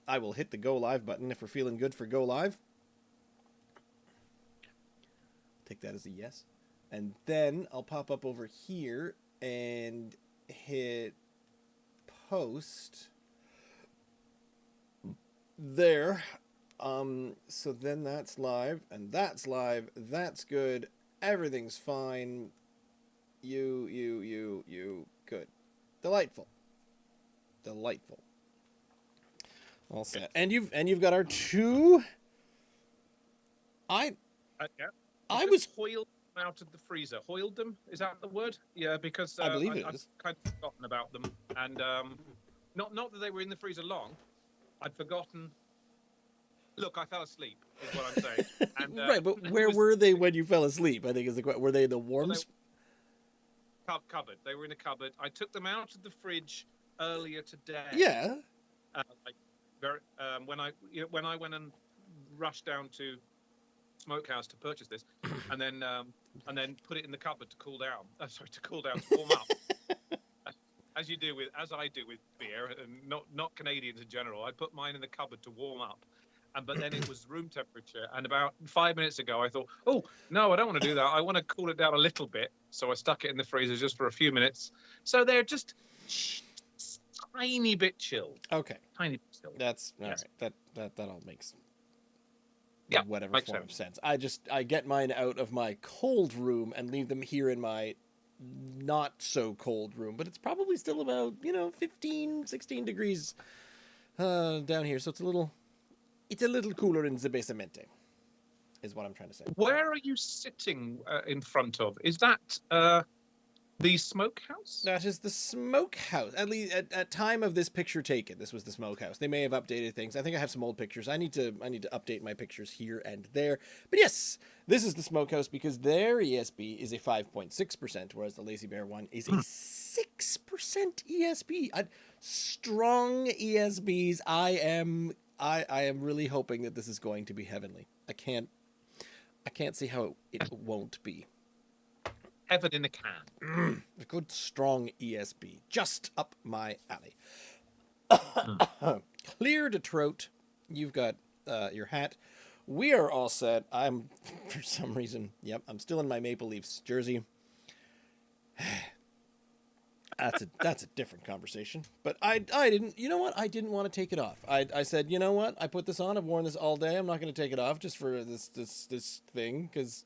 I will hit the go live button if we're feeling good for go live. Take that as a yes. And then I'll pop up over here and hit post there. So then that's live, and that's live. That's good. Everything's fine. You. Good. Delightful. All set. And you've got our two. Yeah. I was hoiled them out of the freezer. Hoiled them? Is that the word? Yeah, because I believe it I'd is. kind of forgotten about them, and not that they were in the freezer long. I'd forgotten. Look, I fell asleep. Is what I'm saying. And, right, but where were they when you fell asleep? I think is the question. Were they in the warm? Cupboard. They were in a cupboard. I took them out of the fridge earlier today. Yeah. When I went and rushed down to Smokehouse to purchase this, and then put it in the cupboard to cool down. To warm up. As I do with beer, and not Canadians in general. I put mine in the cupboard to warm up. But then it was room temperature. And about 5 minutes ago, I thought, oh, no, I don't want to do that. I want to cool it down a little bit. So I stuck it in the freezer just for a few minutes. So they're just tiny bit chilled. Okay. Tiny bit chilled. That's all right. That all makes whatever makes form of sense. I get mine out of my cold room and leave them here in my not so cold room. But it's probably still about, 15, 16 degrees down here. So it's a little cooler in the basement, is what I'm trying to say. Where are you sitting in front of? Is that the smokehouse? That is the smokehouse. At least at time of this picture taken, this was the smokehouse. They may have updated things. I think I have some old pictures. I need to update my pictures here and there. But yes, this is the smokehouse because their ESB is a 5.6%, whereas the Lazy Bear one is a 6% ESB. Strong ESBs. I am really hoping that this is going to be heavenly. I can't see how it won't be. Heaven in a can. A good strong ESB. Just up my alley. Clear to Trout. You've got your hat. We are all set. I'm, for some reason, I'm still in my Maple Leafs jersey. That's a different conversation. But I didn't, you know what? I didn't want to take it off. I said, you know what? I put this on. I've worn this all day. I'm not going to take it off just for this thing because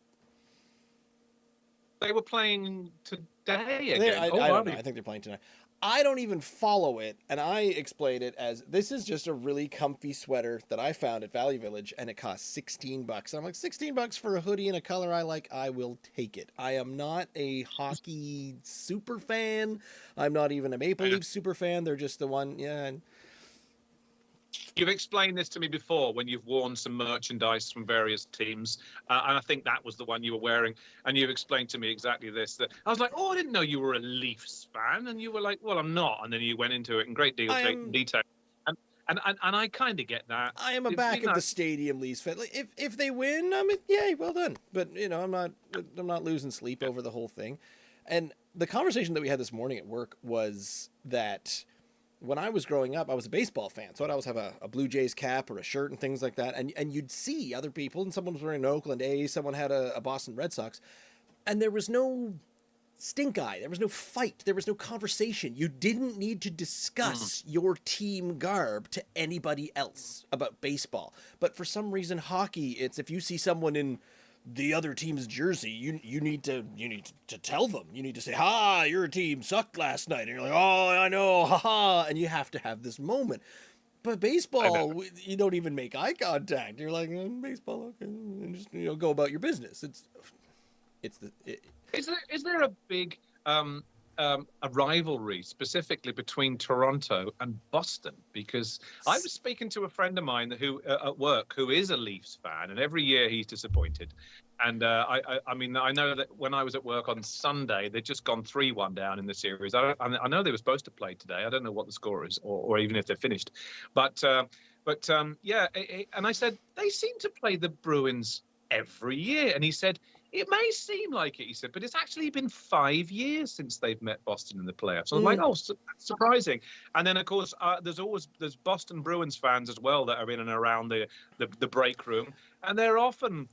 they were playing today again. I don't know. I think they're playing tonight. I don't even follow it, and I explain it as this is just a really comfy sweater that I found at Valley Village, and it costs $16. And I'm like, $16 for a hoodie in a color I like, I will take it. I am not a hockey super fan. I'm not even a Maple Leaf super fan. They're just the one, And you've explained this to me before when you've worn some merchandise from various teams, and I think that was the one you were wearing, and you've explained to me exactly this. That I was like, oh, I didn't know you were a Leafs fan, and you were like, well, I'm not, and then you went into it in great detail, and I kind of get that. I am a back of the stadium Leafs fan. Like, if they win, I mean, yay, well done. But I'm not losing sleep over the whole thing. And the conversation that we had this morning at work was that when I was growing up, I was a baseball fan. So I'd always have a Blue Jays cap or a shirt and things like that. And you'd see other people, and someone was wearing an Oakland A's, someone had a Boston Red Sox. And there was no stink eye. There was no fight. There was no conversation. You didn't need to discuss your team garb to anybody else about baseball. But for some reason, hockey, it's if you see someone in the other team's jersey, you need to tell them. You need to say, "Ha, your team sucked last night," and you're like, "Oh, I know, ha." And you have to have this moment. But baseball, you don't even make eye contact. You're like, baseball, okay, and just go about your business. Is there a big a rivalry specifically between Toronto and Boston? Because I was speaking to a friend of mine who at work who is a Leafs fan, and every year he's disappointed. And I mean, I know that when I was at work on Sunday, they'd just gone 3-1 down in the series. I know they were supposed to play today. I don't know what the score is, or even if they're finished. But and I said they seem to play the Bruins every year, and he said It may seem like it, he said, but it's actually been 5 years since they've met Boston in the playoffs. I'm like, oh, surprising. And then, of course, there's Boston Bruins fans as well that are in and around the break room, and they're often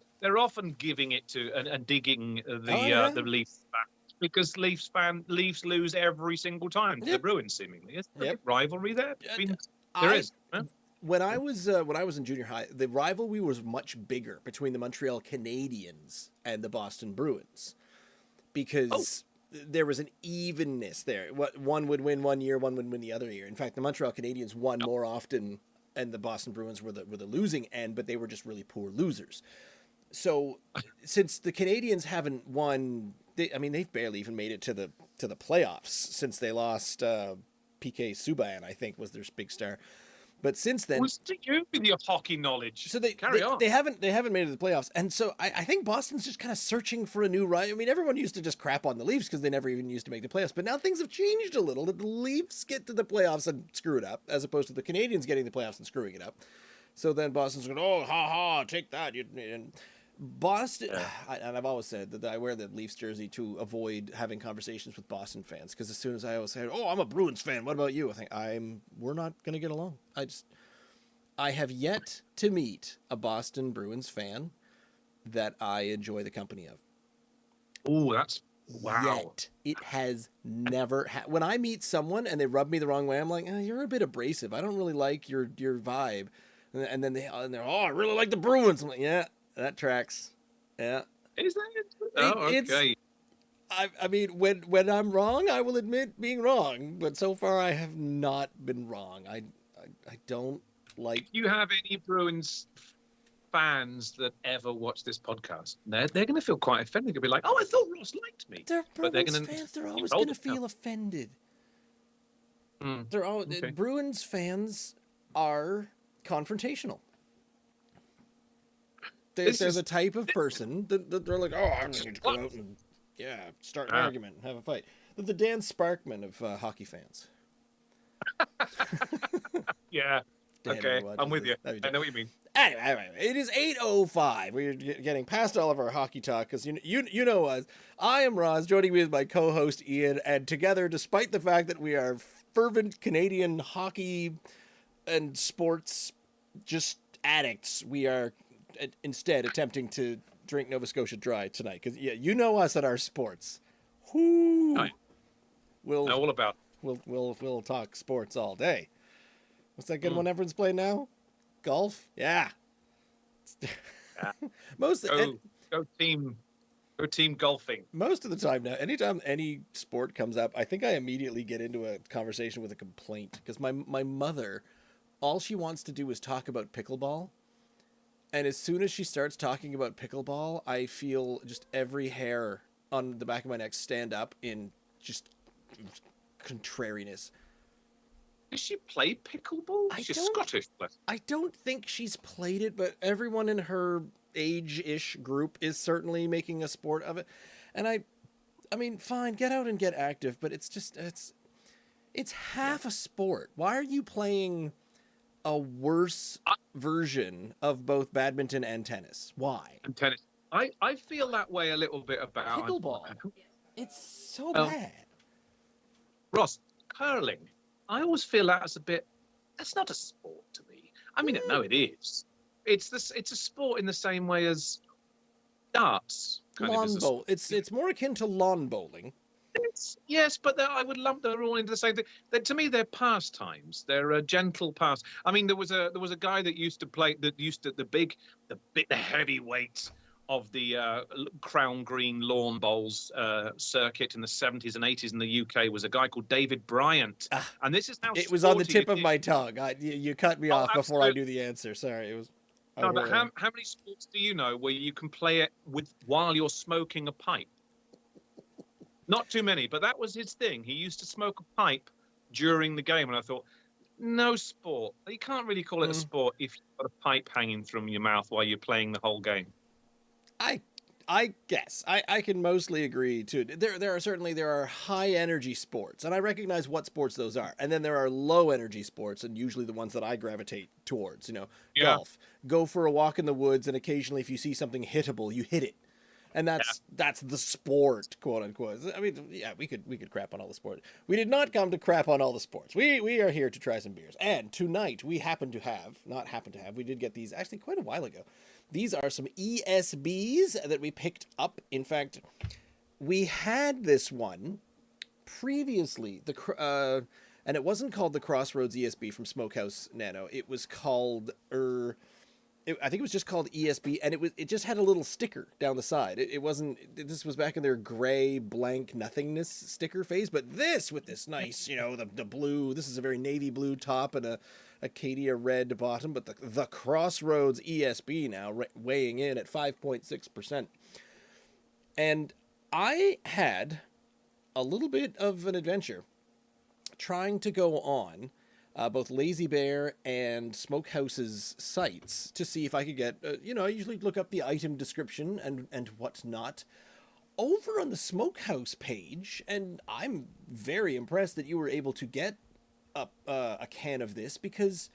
giving it to and digging the Leafs fans, because Leafs lose every single time to the Bruins, seemingly. Is there a rivalry there? There is. Huh? When I was in junior high, the rivalry was much bigger between the Montreal Canadiens and the Boston Bruins, because there was an evenness there. One would win one year, one would win the other year. In fact, the Montreal Canadiens won more often, and the Boston Bruins were the losing end, but they were just really poor losers. So, since the Canadiens haven't won, they've barely even made it to the playoffs since they lost. PK Subban, I think, was their big star. But since then, you with your hockey knowledge. So they haven't made it to the playoffs, and so I think Boston's just kind of searching for a new rival. I mean, everyone used to just crap on the Leafs because they never even used to make the playoffs, but now things have changed a little. That the Leafs get to the playoffs and screw it up, as opposed to the Canadiens getting the playoffs and screwing it up. So then Boston's going, oh, ha ha, take that. And Boston, and I've always said that I wear the Leafs jersey to avoid having conversations with Boston fans, because as soon as I always say, oh, I'm a Bruins fan, what about you? I think we're not going to get along. I have yet to meet a Boston Bruins fan that I enjoy the company of. Oh, that's wow. Yet. It has never when I meet someone and they rub me the wrong way, I'm like, you're a bit abrasive. I don't really like your vibe. And then they're, oh, I really like the Bruins. I'm like, yeah, that tracks. Yeah. Is that it? Oh, okay. I mean, when I'm wrong, I will admit being wrong. But so far, I have not been wrong. I don't like. If you have any Bruins fans that ever watch this podcast, they're going to feel quite offended. They'll be like, "Oh, I thought Ross liked me." They're Bruins fans. They're always going to feel offended. They're all okay. Bruins fans are confrontational. They're the type of person that they're like, oh, I'm going to go out and start an argument and have a fight. They're the Dan Sparkman of hockey fans. Yeah. Dan, okay, I'm with you. I know what you mean. Anyway, it is 8:05. We're getting past all of our hockey talk because you know us. I am Roz, joining me with my co-host Ian, and together, despite the fact that we are fervent Canadian hockey and sports just addicts, we are instead attempting to drink Nova Scotia Dry tonight, because you know us at our sports. Whoo! We'll know all about. We'll talk sports all day. What's that good one everyone's playing now? Golf? Yeah. Go team golfing. Most of the time now, anytime any sport comes up, I think I immediately get into a conversation with a complaint, because my mother, all she wants to do is talk about pickleball. And as soon as she starts talking about pickleball, I feel just every hair on the back of my neck stand up in just contrariness. Does she play pickleball? She's Scottish. I don't think she's played it, but everyone in her age-ish group is certainly making a sport of it. And I mean, fine, get out and get active, but it's half a sport. Why are you playing a worse version of both badminton and tennis? Why? And tennis. I feel that way a little bit about pickleball. It's so bad. Ross, curling. I always feel that's not a sport to me. I mean, no, it is. It's a sport in the same way as darts. Lawn bowl. It's more akin to lawn bowling. Yes, but I would lump them all into the same thing. To me, they're pastimes. They're a gentle pass. I mean, there was a guy that used to play the heavyweight of the Crown Green lawn bowls circuit in the 70s and 80s in the UK, was a guy called David Bryant. And this is how it was on the tip of my tongue. You cut me off before I knew the answer. Sorry, it was. No, but how many sports do you know where you can play it while you're smoking a pipe? Not too many, but that was his thing. He used to smoke a pipe during the game, and I thought, no sport. You can't really call it a sport if you've got a pipe hanging from your mouth while you're playing the whole game. I guess I can mostly agree to it. There are high energy sports, and I recognize what sports those are. And then there are low energy sports, and usually the ones that I gravitate towards. Golf. Go for a walk in the woods, and occasionally, if you see something hittable, you hit it. and that's the sport, quote unquote. I mean, yeah, we could crap on all the sport. We did not come to crap on all the sports. We are here to try some beers, and tonight we we did get these actually quite a while ago. These are some ESBs that we picked up. In fact, we had this one previously, and it wasn't called the Crossroads ESB from Smokehouse Nano. It was called I think it was just called ESB, and it just had a little sticker down the side. It wasn't. This was back in their gray blank nothingness sticker phase, but this with this nice, the blue. This is a very navy blue top and a Acadia red bottom, but the Crossroads ESB now weighing in at 5.6%. And I had a little bit of an adventure trying to go on both Lazy Bear and Smokehouse's sites to see if I could get, I usually look up the item description and whatnot over on the Smokehouse page, and I'm very impressed that you were able to get a can of this, because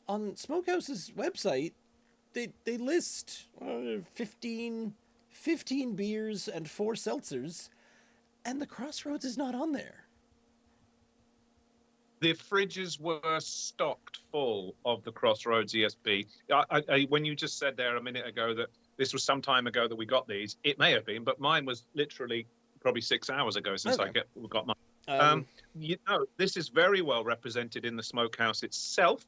on Smokehouse's website, they list 15 beers and 4 seltzers, and the Crossroads is not on there. The fridges were stocked full of the Crossroads ESB. When you just said there a minute ago that this was some time ago that we got these, it may have been, but mine was literally probably 6 hours ago since I got mine. This is very well represented in the Smokehouse itself,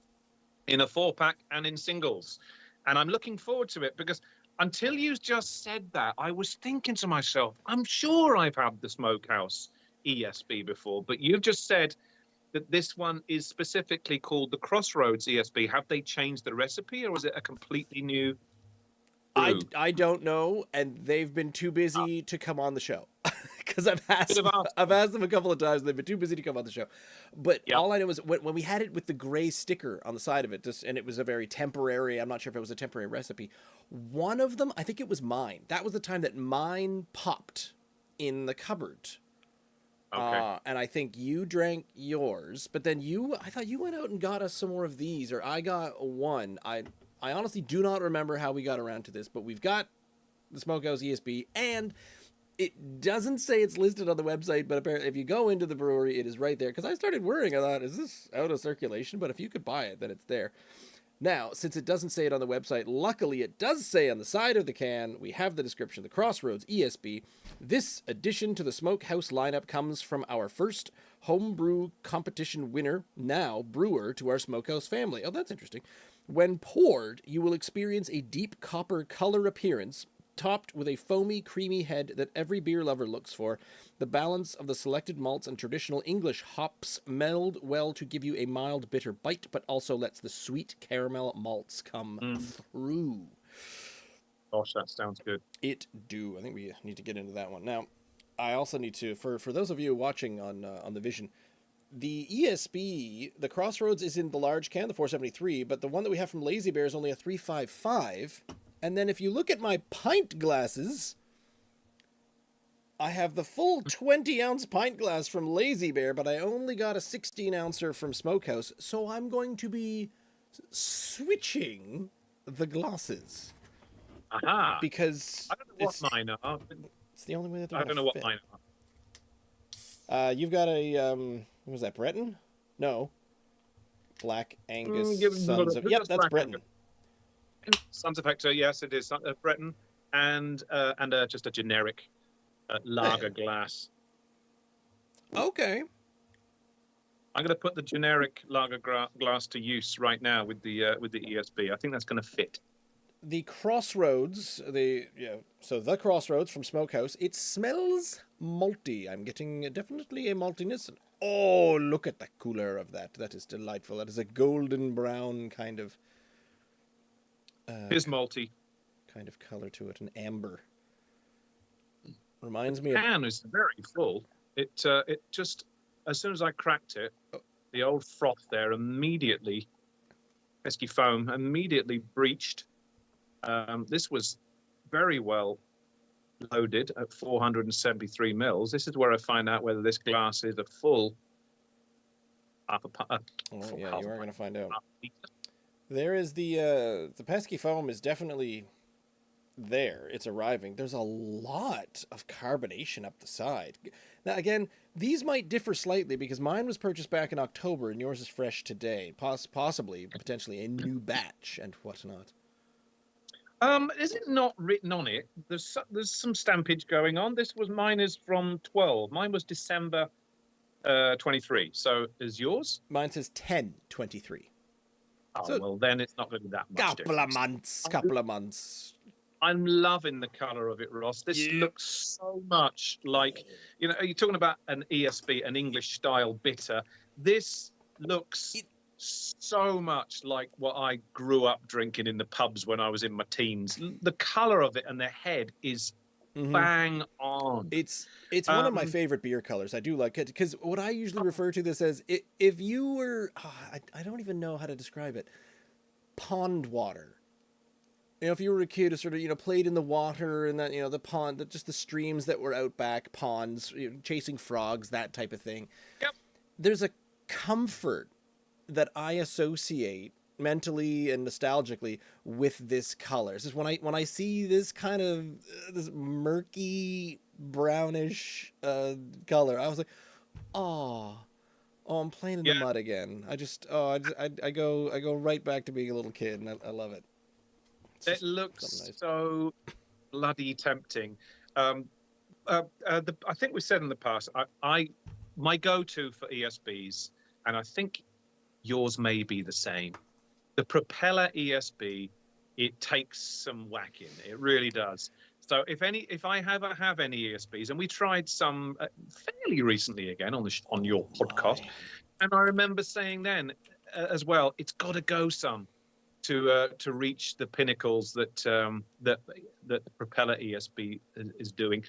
in a 4-pack and in singles. And I'm looking forward to it, because until you just said that, I was thinking to myself, I'm sure I've had the Smokehouse ESB before, but you've just said that this one is specifically called the Crossroads ESB. Have they changed the recipe, or is it a completely new brew? I don't know, and they've been too busy to come on the show. Because I've asked them a couple of times, and they've been too busy to come on the show. But all I know is when we had it with the gray sticker on the side of it, and it was a very temporary, I'm not sure if it was a temporary recipe, one of them, I think it was mine. That was the time that mine popped in the cupboard. Okay. And I think you drank yours, but then I thought you went out and got us some more of these, or I got one. I honestly do not remember how we got around to this, but we've got the Smokehouse ESB, and it doesn't say it's listed on the website, but apparently if you go into the brewery, it is right there. Because I started worrying, I thought, is this out of circulation? But if you could buy it, then it's there. Now, since it doesn't say it on the website, luckily it does say on the side of the can, we have the description, the Crossroads ESB. This addition to the Smokehouse lineup comes from our first homebrew competition winner, now brewer to our Smokehouse family. Oh, that's interesting. When poured, you will experience a deep copper color appearance, topped with a foamy, creamy head that every beer lover looks for. The balance of the selected malts and traditional English hops meld well to give you a mild, bitter bite, but also lets the sweet caramel malts come through. Gosh, that sounds good. It do. I think we need to get into that one. Now, I also need to, for those of you watching on the Vision, the ESB, the Crossroads is in the large can, the 473, but the one that we have from Lazy Bear is only a 355. And then if you look at my pint glasses, I have the full 20-ounce pint glass from Lazy Bear, but I only got a 16-ouncer from Smokehouse, so I'm going to be switching the glasses. Aha! Because I don't know what mine are. It's the only way that they're I don't know what mine are. You've got a, what was that, Breton? No. Black Angus Sons of... Yep, that's Breton. Sons of Hector, yes, it is. Breton, and just a generic lager glass. Okay. I'm going to put the generic lager glass to use right now with the ESB. I think that's going to fit. The Crossroads, the Crossroads from Smokehouse, it smells malty. I'm getting definitely a maltiness. Oh, look at the cooler of that. That is delightful. That is a golden brown kind of... Is malty. Kind of color to it, an amber. Reminds me of... The can is very full. It just, as soon as I cracked it, the old froth there immediately, pesky foam, immediately breached. This was very well loaded at 473 mils. This is where I find out whether this glass is a full half a you are going to find out. There is the pesky foam is definitely there. It's arriving. There's a lot of carbonation up the side. Now, again, these might differ slightly because mine was purchased back in October and yours is fresh today. Possibly, potentially a new batch and whatnot. Is it not written on it? There's some stampage going on. Mine is from 12. Mine was December 23. So is yours? Mine says 10/23. Oh, So, well, then it's not going to be that much difference. Couple of months. I'm loving the colour of it, Ross. This looks so much like, you're talking about an ESB, an English style bitter. This looks so much like what I grew up drinking in the pubs when I was in my teens. The colour of it and the head is bang on. It's one of my favorite beer colors. I do like it because what I usually refer to this as, if you were, I don't even know how to describe it, pond water. If you were a kid who sort of, played in the water and that, the pond, just the streams that were out back, ponds, chasing frogs, that type of thing. Yep. There's a comfort that I associate mentally and nostalgically with this color. It's just when I see this kind of this murky brownish color, I was like, oh, I'm playing in the mud again. I go right back to being a little kid, and I love it. It looks nice. So bloody tempting. I think we said in the past, my go-to for ESBs, and I think yours may be the same. The Propeller ESB, it takes some whacking. It really does. So if I ever have any ESBs, and we tried some fairly recently again on your podcast, and I remember saying then as well, it's got to go some to reach the pinnacles that the Propeller ESB is doing.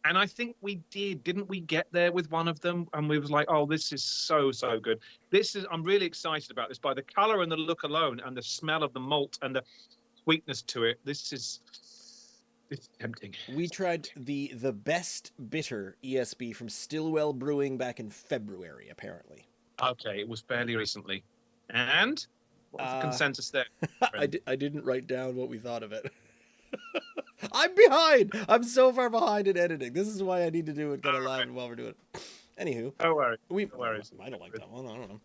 And I think we didn't we get there with one of them? And we was like, oh, this is so good. I'm really excited about this by the color and the look alone and the smell of the malt and the sweetness to it. It's tempting. We tried the best bitter ESB from Stillwell Brewing back in February, apparently. Okay, it was fairly recently. And what's the consensus there? I didn't write down what we thought of it. I'm behind. I'm so far behind in editing. This is why I need to do it kind of live while we're doing it. Anywho, no worries. I don't like that one. I don't know.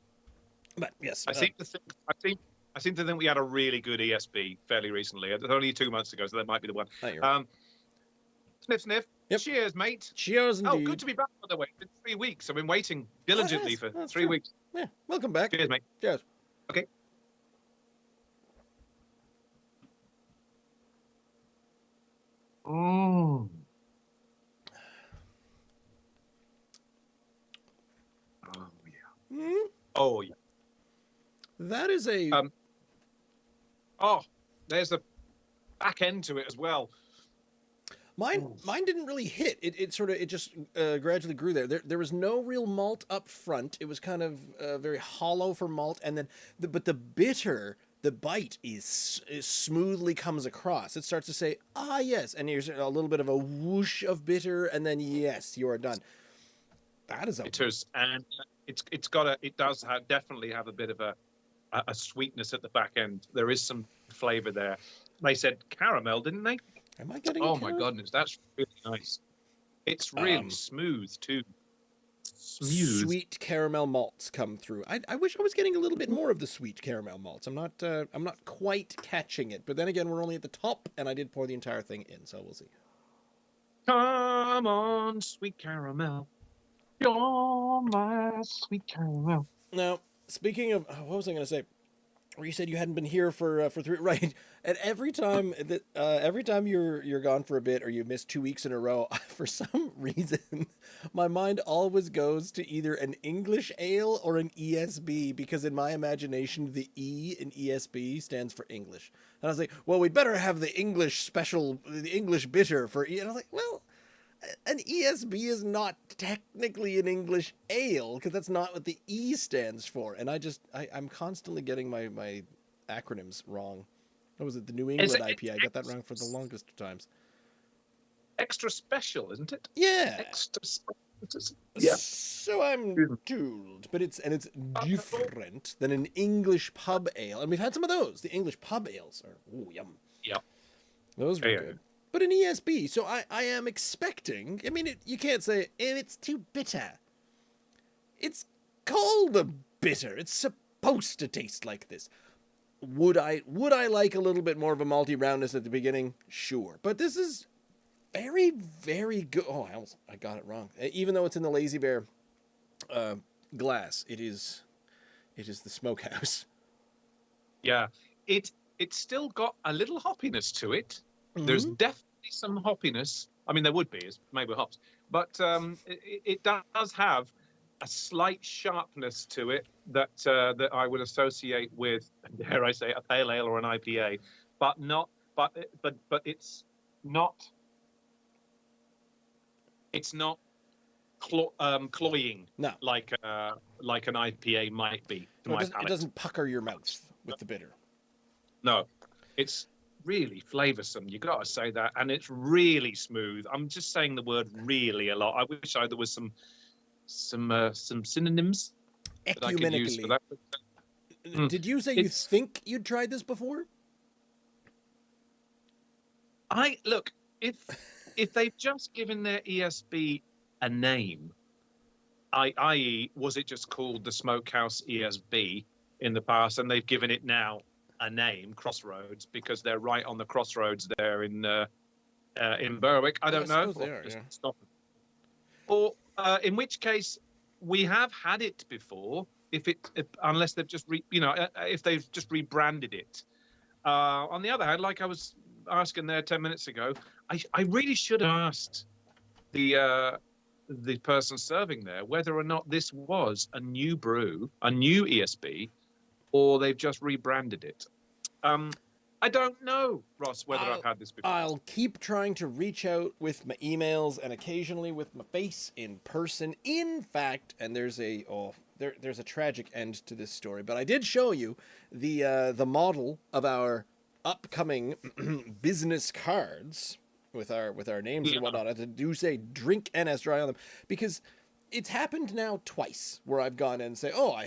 But yes, I seem to think we had a really good ESB fairly recently. It was only 2 months ago, so that might be the one. Sniff, sniff. Yep. Cheers, mate. Cheers, indeed. Oh, good to be back, by the way. It's been 3 weeks. I've been waiting diligently for 3 weeks. Yeah, welcome back. Cheers, mate. Cheers. Okay. Oh. Oh, yeah. Mm? Oh, yeah. That is a... there's the back end to it as well. Mine didn't really hit. It just gradually grew there. There was no real malt up front. It was kind of very hollow for malt, and then but the bitter, the bite is smoothly comes across. It starts to say, yes, and here's a little bit of a whoosh of bitter, and then yes, you are done. That is bitters, and it does definitely have a bit of a sweetness at the back end. There is some flavor there. They said caramel, didn't they? Am I getting? Oh my goodness, that's really nice. It's really smooth too. Smooth. Sweet caramel malts come through. I wish I was getting a little bit more of the sweet caramel malts. I'm not quite catching it. But then again, we're only at the top, and I did pour the entire thing in, so we'll see. Come on, sweet caramel. You're my sweet caramel. Now, speaking of, what was I going to say? Where you said you hadn't been here for 3, right? And every time you're gone for a bit or you miss 2 weeks in a row, for some reason, my mind always goes to either an English ale or an ESB, because in my imagination, the E in ESB stands for English. And I was like, well, we'd better have the English bitter for E. And I was like, well, an ESB is not technically an English ale, because that's not what the E stands for. And I'm constantly getting my acronyms wrong. What was it? The New England IPA. I got that wrong for the longest of times. Extra special, isn't it? Yeah. Extra special. Yeah. So I'm told, but it's different than an English pub ale, and we've had some of those. The English pub ales are yum. Yep. Those were Yeah. good. But an ESB, so I am expecting. I mean, you can't say it's too bitter. It's called a bitter. It's supposed to taste like this. Would I like a little bit more of a malty roundness at the beginning? Sure, but this is very, very good. Oh, I got it wrong. Even though it's in the Lazy Bear glass, it is the Smokehouse. Yeah, it's still got a little hoppiness to it. There's Mm-hmm. definitely some hoppiness. I mean, there would be, it's made with hops, but it does have a slight sharpness to it that that I would associate with, dare I say, a pale ale or an IPA, but not, but it's not. It's not cloying, No, like an IPA might be to my it palate. doesn't pucker your mouth with the bitter. No, it's really flavoursome. You got to say that, and it's really smooth. I'm just saying the word "really" a lot. I wish there was some synonyms that I could use for that. Did you say you think you'd tried this before? Look, if they've just given their ESB a name, i.e., was it just called the Smokehouse ESB in the past, and they've given it now a name, Crossroads, because they're right on the crossroads there in Berwick. I don't know. They are, yeah. Stop. Or in which case, we have had it before. Unless they've just if they've just rebranded it. On the other hand, like I was asking there 10 minutes ago, I really should have asked the person serving there whether or not this was a new brew, a new ESB, or they've just rebranded it. I don't know, Ross, whether I've had this before. I'll keep trying to reach out with my emails and occasionally with my face in person. In fact, and there's a tragic end to this story, but I did show you the model of our upcoming business cards with our names and whatnot. I do say drink NS Dry on them because it's happened now twice where I've gone and say, oh, I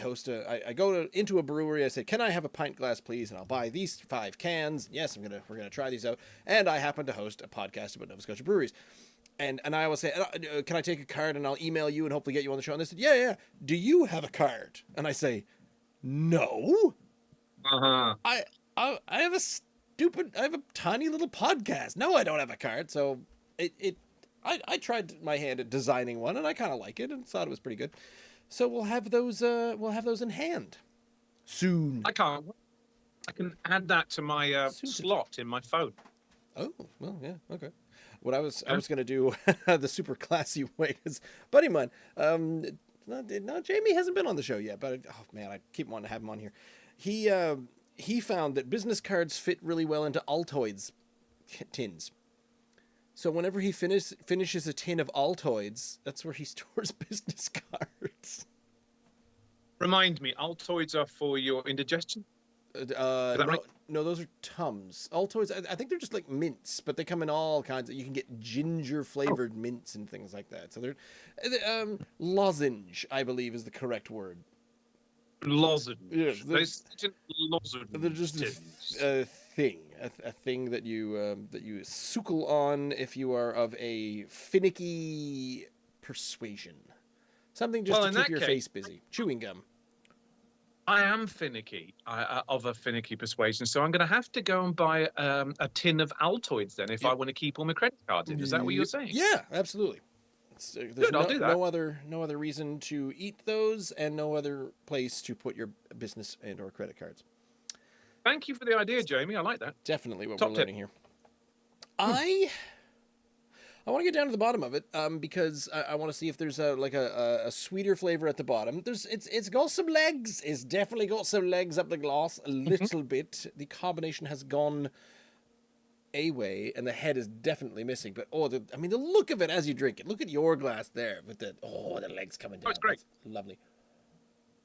go into a brewery. I say, can I have a pint glass, please? And I'll buy these 5 cans. Yes, we're gonna try these out. And I happen to host a podcast about Nova Scotia breweries. And I will say, can I take a card and I'll email you and hopefully get you on the show? And they said, yeah. Do you have a card? And I say, no. Uh-huh. I have a tiny little podcast. No, I don't have a card. So I tried my hand at designing one and I kind of like it and thought it was pretty good. So we'll have those in hand soon. I can add that to my slot in my phone. Oh, well, yeah, okay. What I was going to do the super classy way is, buddy of mine, no, Jamie hasn't been on the show yet, but oh man, I keep wanting to have him on here. He found that business cards fit really well into Altoids tins. So whenever he finishes a tin of Altoids, that's where he stores business cards. Remind me, Altoids are for your indigestion? Right? No, those are Tums. Altoids, I think they're just like mints, but they come in all kinds. You can get ginger flavored mints and things like that. So they're lozenge, I believe, is the correct word. Lozenge. Yeah, they're just a thing that you suckle on if you are of a finicky persuasion. Something just to keep your face busy. Chewing gum. I am finicky, of a finicky persuasion, so I'm going to have to go and buy a tin of Altoids then if I want to keep all my credit cards in. Is that what you're saying? Yeah, absolutely. There's Good, I'll do that. No other reason to eat those, and no other place to put your business and or credit cards. Thank you for the idea, Jamie. I like that. Definitely what Top we're tip. learning here. I want to get down to the bottom of it because I want to see if there's a sweeter flavor at the bottom. It's got some legs. It's definitely got some legs up the glass a little bit. The carbonation has gone a way, and the head is definitely missing. But the look of it as you drink it. Look at your glass there with the legs coming down. Oh, it's great. That's lovely.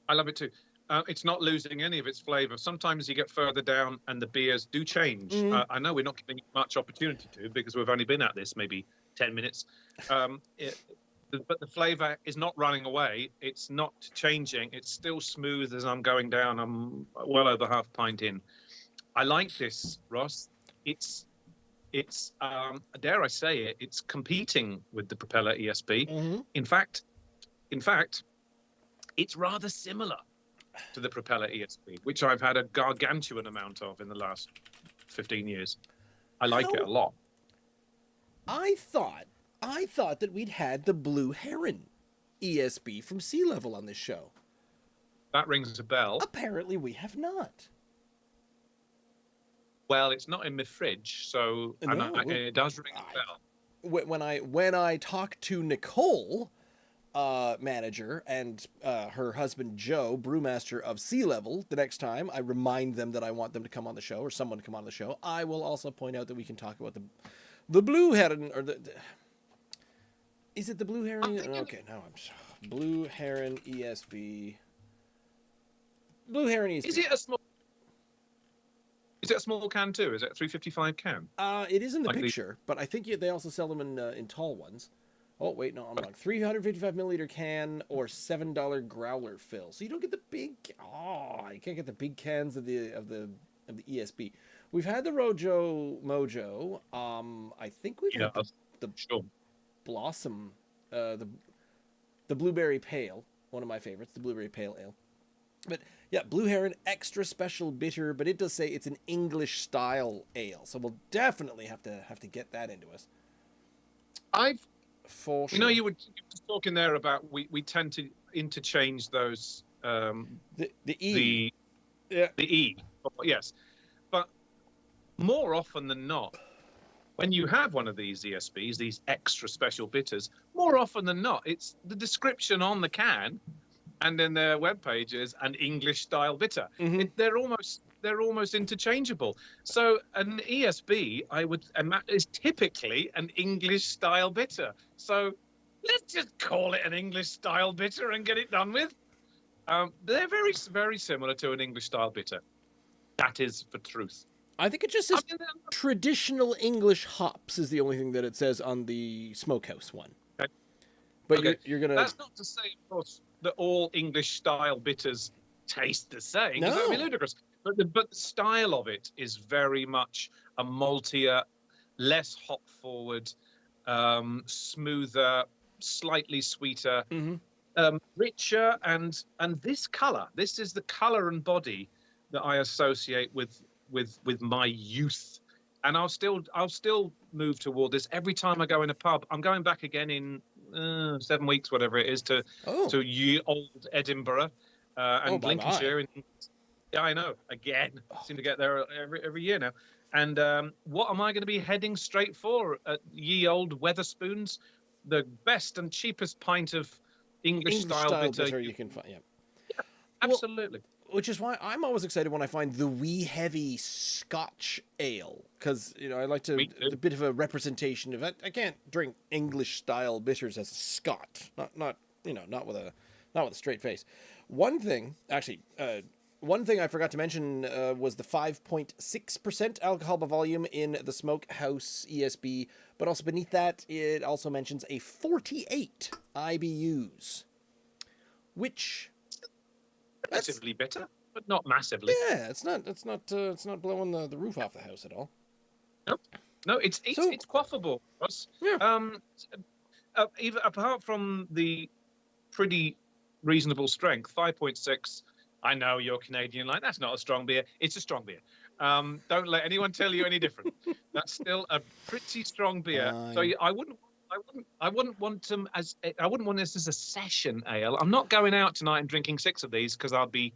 I love it too. It's not losing any of its flavour. Sometimes you get further down and the beers do change. I know we're not giving much opportunity to because we've only been at this maybe 10 minutes. But the flavour is not running away. It's not changing. It's still smooth as I'm going down. I'm well over half pint in. I like this, Ross. It's it's dare I say it, it's competing with the Propeller ESB. Mm-hmm. In fact, it's rather similar to the Propeller ESB, which I've had a gargantuan amount of in the last 15 years. I like it a lot. I thought that we'd had the Blue Heron ESB from Sea Level on this show. That rings a bell. Apparently we have not. Well, it's not in my fridge, so No. it does ring a bell. When I talked to Nicole, manager, and her husband Joe, brewmaster of Sea Level, the next time I remind them that I want them to come on the show, or someone to come on the show, I will also point out that we can talk about the Blue Heron, or is it the Blue Heron? Okay, now Blue Heron ESB. Blue Heron ESB. Is it a small can too? Is it a 355 can? It is in the picture, but I think they also sell them in tall ones. Oh wait, no, I'm wrong. 355 milliliter can or $7 growler fill. So you don't get the big. You can't get the big cans of the ESB. We've had the Rojo Mojo. I think we've had the Blossom, the Blueberry Pale, one of my favorites, the Blueberry Pale Ale. But yeah, Blue Heron, extra special bitter, but it does say it's an English style ale, so we'll definitely have to get that into us. For sure. You were just talking there about we tend to interchange those the E. The E. Yes. But more often than not, when you have one of these ESBs, these extra special bitters, more often than not, it's the description on the can and in their web pages an English style bitter. Mm-hmm. They're almost interchangeable. So an ESB, is typically an English style bitter. So let's just call it an English style bitter and get it done with. They're very, very similar to an English style bitter. That is the truth. I think it just says traditional English hops is the only thing that it says on the Smokehouse one. Okay. But okay. You're gonna. That's not to say, of course, that all English style bitters taste the same. No. That would be ludicrous. But the style of it is very much a maltier, less hop forward, smoother, slightly sweeter, richer, and this color. This is the color and body that I associate with my youth, and I'll still move toward this every time I go in a pub. I'm going back again in 7 weeks, whatever it is, to ye old Edinburgh and Lincolnshire. Yeah, I know. Again, I seem to get there every year now. And what am I going to be heading straight for at ye old Weatherspoons? The best and cheapest pint of English style bitter you can find. Yeah, absolutely. Which is why I'm always excited when I find the wee heavy Scotch ale, because I like to a bit of a representation of it. I can't drink English style bitters as a Scot, not with a straight face. One thing I forgot to mention was the 5.6% alcohol by volume in the Smokehouse ESB, but also beneath that it also mentions a 48 IBUs, which. Relatively bitter, but not massively. Yeah, it's not blowing the roof off the house at all. No, it's quaffable. Yeah. Even apart from the pretty reasonable strength, 5.6. I know you're Canadian, like that's not a strong beer. It's a strong beer. Don't let anyone tell you any different. That's still a pretty strong beer. So I wouldn't want this as a session ale. I'm not going out tonight and drinking 6 of these because I'll be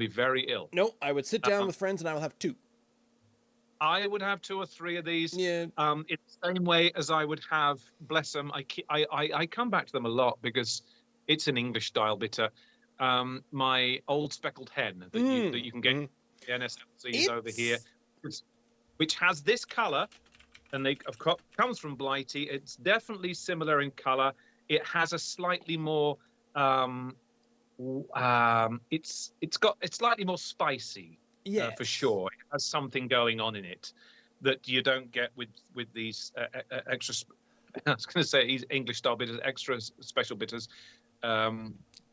very ill. No, I would sit down with friends and I will have 2. I would have 2 or 3 of these. Yeah. In the same way as I would have, bless them. I come back to them a lot because it's an English style bitter. My old speckled hen that you can get the NSLCs over here, which has this color. And comes from Blighty. It's definitely similar in color. It has a slightly more, it's slightly more spicy, for sure. It has something going on in it that you don't get with these extra. I was going to say English style bitters, extra special bitters.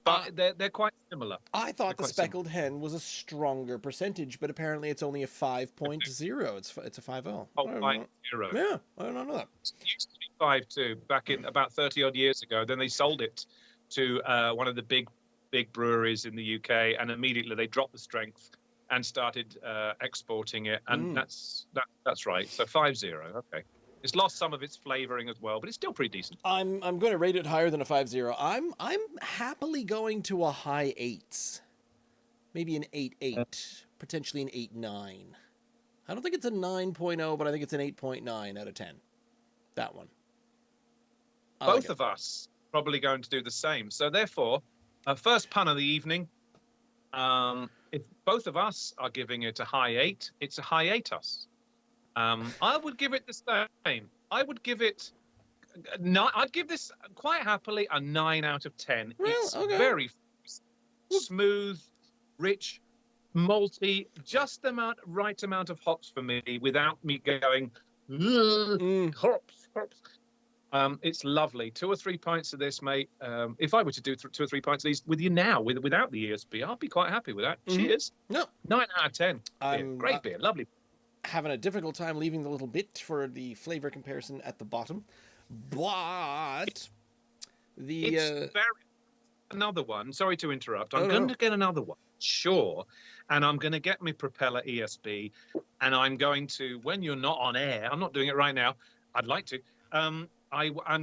but they're quite similar. I thought They're the quite speckled hen was a stronger percentage, but apparently it's only a 5.0. It's a 5.0. Oh, I don't 5 know. 0. Yeah, I don't know that. It used to be 5-2 back in about 30 odd years ago. Then they sold it to one of the big breweries in the UK, and immediately they dropped the strength and started exporting it. And that's right. So 5-0. Okay. It's lost some of its flavoring as well, but it's still pretty decent. I'm going to rate it higher than a 5.0. I'm happily going to a high 8s. Maybe an 8.8, potentially an 8.9. I don't think it's a 9.0, but I think it's an 8.9 out of 10. That one. Both of us probably going to do the same. So therefore, first pun of the evening. If both of us are giving it a high 8, it's a hiatus. I would give it the same. I would give it I'd give this quite happily a 9 out of 10. Well, It's okay. very smooth, rich, malty, just the right amount of hops for me without me going hops. It's lovely. 2 or 3 pints of this, mate. If I were to do 2 or 3 pints of these with you now, without the ESB, I'd be quite happy with that. Cheers. No, 9 out of 10. Great beer, lovely. Having a difficult time leaving the little bit for the flavor comparison at the bottom, but It's another one. Sorry to interrupt. I'm going to get another one, sure, and I'm going to get my Propeller ESB, and I'm going to, when you're not on air, I'm not doing it right now. I'd like to. I'm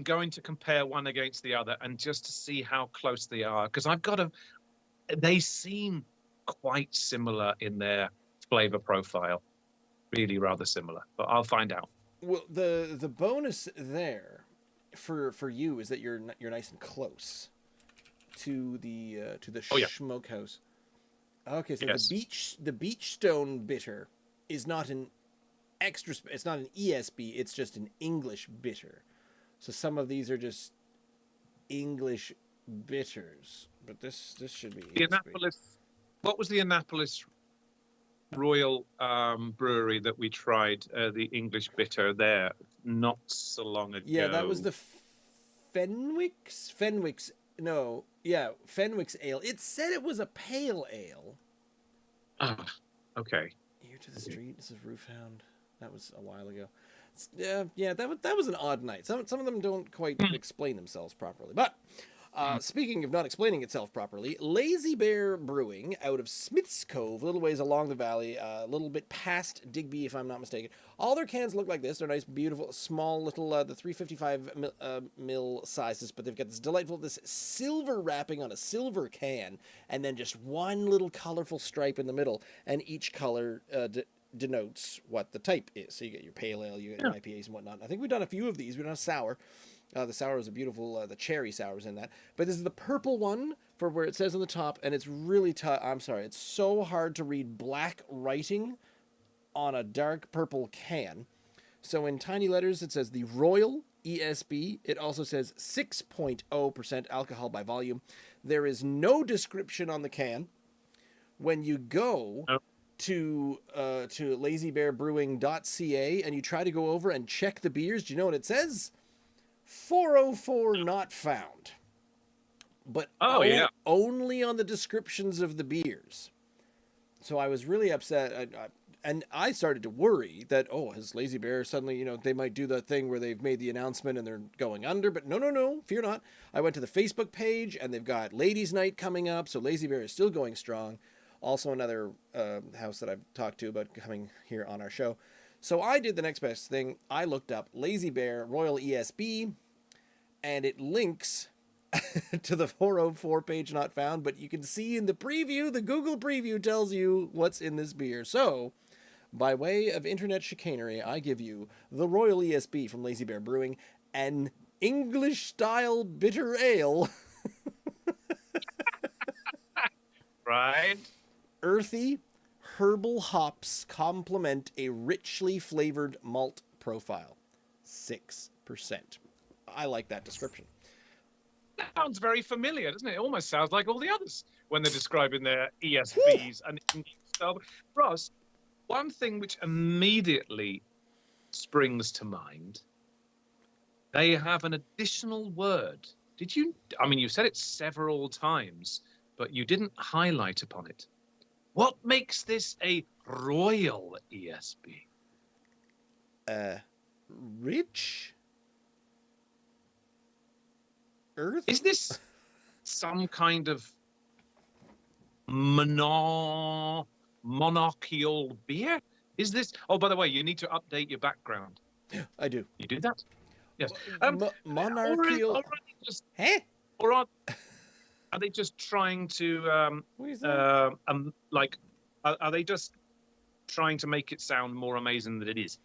going to compare one against the other, and just to see how close they are, because they seem quite similar in their flavor profile. Really rather similar, but I'll find out. Well, the bonus there for you is that you're nice and close to the Smokehouse. Okay, so yes. the Beachstone bitter is not an extra. It's not an ESB. It's just an English bitter. So some of these are just English bitters, but this should be the ESB. Annapolis. What was the Annapolis Royal Brewery that we tried, the English bitter there not so long ago? Yeah, that was the Fenwick's ale. It said it was a pale ale. Okay. Ear to the Street. This is Roofhound. That was a while ago. Yeah, that was an odd night. Some of them don't quite explain themselves properly, but. Speaking of not explaining itself properly, Lazy Bear Brewing out of Smith's Cove, a little ways along the valley, a little bit past Digby, if I'm not mistaken. All their cans look like this. They're nice, beautiful, small little, the 355 mil sizes, but they've got this silver wrapping on a silver can, and then just one little colorful stripe in the middle, and each color denotes what the type is. So you get your pale ale, you get your IPAs and whatnot. I think we've done a few of these. We've done a sour. The sour is a beautiful, the cherry sour's in that. But this is the purple one for where it says on the top, and it's really tough. I'm sorry, it's so hard to read black writing on a dark purple can. So in tiny letters, it says the Royal ESB. It also says 6.0% alcohol by volume. There is no description on the can. When you go to lazybearbrewing.ca and you try to go over and check the beers, do you know what it says? 404 not found. But only on the descriptions of the beers. So I was really upset. And I started to worry that, has Lazy Bear suddenly, they might do the thing where they've made the announcement and they're going under. But no, fear not. I went to the Facebook page and they've got Ladies' Night coming up. So Lazy Bear is still going strong. Also another house that I've talked to about coming here on our show. So I did the next best thing. I looked up Lazy Bear Royal ESB, and it links to the 404 page not found, but you can see in the preview, the Google preview tells you what's in this beer. So, by way of internet chicanery, I give you the Royal ESB from Lazy Bear Brewing, an English-style bitter ale. Right. Earthy, herbal hops complement a richly flavored malt profile. 6%. I like that description. Sounds very familiar, doesn't it? It almost sounds like all the others when they're describing their ESBs and stuff. Ross, one thing which immediately springs to mind, they have an additional word. Did you? I mean, you said it several times, but you didn't highlight upon it. What makes this a Royal ESB? Rich Earth? Is this some kind of monarchical beer? Is this? Oh, by the way, you need to update your background. I do. You do that? Yes. Monarchical. Or are they just, Huh? or are they just trying to What is that? like? Are they just trying to make it sound more amazing than it is?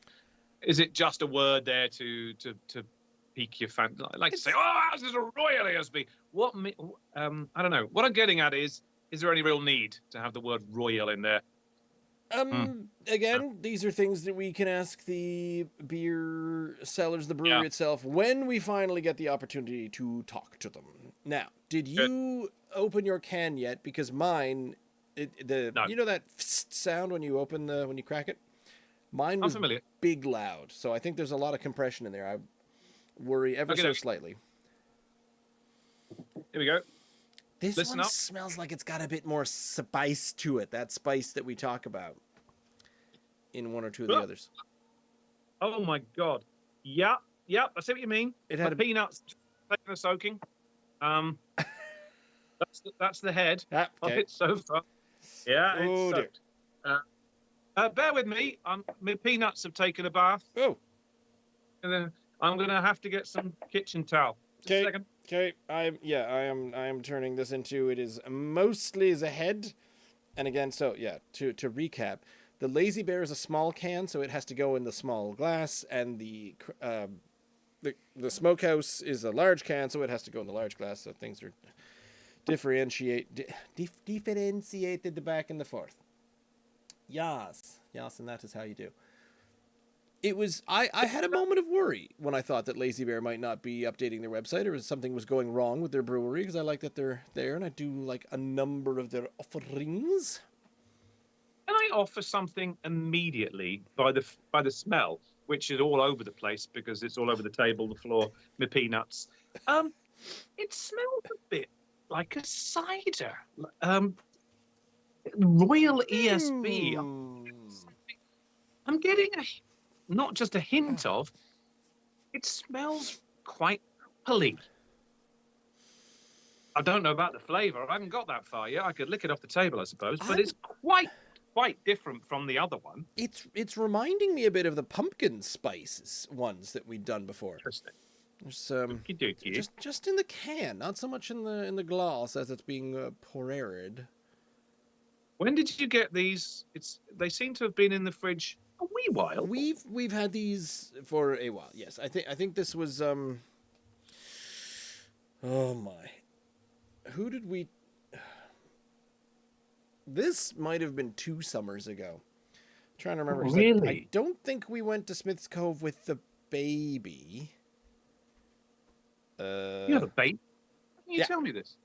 Is it just a word there to pique your fan? Like to say, oh, this is a Royal ESB. I don't know. What I'm getting at is there any real need to have the word royal in there? Again, these are things that we can ask the beer sellers, the brewery itself, when we finally get the opportunity to talk to them. Now, did you open your can yet? Because mine, No. you know that sound when you when you crack it? Mine was big loud, so I think there's a lot of compression in there. I worry ever so slightly. Here we go. This one smells like it's got a bit more spice to it. That spice that we talk about in one or two of the others. Oh my God! Yeah. I see what you mean. It had peanuts taking a soaking. That's the head of it so far. Yeah. Oh dear. Bear with me. My peanuts have taken a bath. Oh. And then I'm gonna have to get some kitchen towel. Just a second. Okay, I am turning this into, it is mostly as a head. And again, so yeah, to recap, the Lazy Bear is a small can, so it has to go in the small glass, and the Smokehouse is a large can, so it has to go in the large glass, so things are differentiated the back and the forth. Yes, and that is how you do. It was, I had a moment of worry when I thought that Lazy Bear might not be updating their website, or something was going wrong with their brewery, because I like that they're there, and I do like a number of their offerings. Can I offer something immediately by the smell, which is all over the place because it's all over the table, the floor, my peanuts. It smells a bit like a cider. Royal ESB. I'm getting not just a hint of. It smells quite appley. I don't know about the flavour. I haven't got that far yet. I could lick it off the table, I suppose, but it's quite different from the other one. It's reminding me a bit of the pumpkin spices ones that we'd done before. Interesting. There's just in the can, not so much in the glass as it's being poured. When did you get these? They seem to have been in the fridge a wee while. We've had these for a while. Yes, I think this was oh my. Who did we? This might have been 2 summers ago. I'm trying to remember. Really? I don't think we went to Smith's Cove with the baby. You have a baby? Can you tell me this?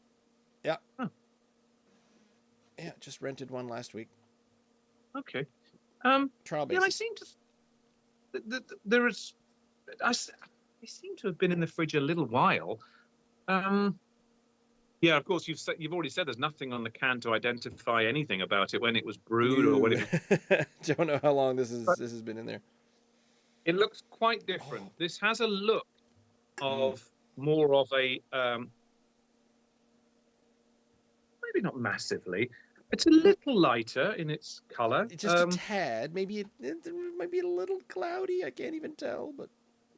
Yeah. Oh. Yeah, just rented one last week. Okay. Trial basis. Yeah, I seem to. There is. They seem to have been in the fridge a little while. Yeah, of course, you've already said there's nothing on the can to identify anything about it when it was brewed or when it was... Don't know how long this has been in there. It looks quite different. Oh. This has a look of more of a maybe not massively. It's a little lighter in its color. Just a tad. Maybe it might be a little cloudy. I can't even tell, but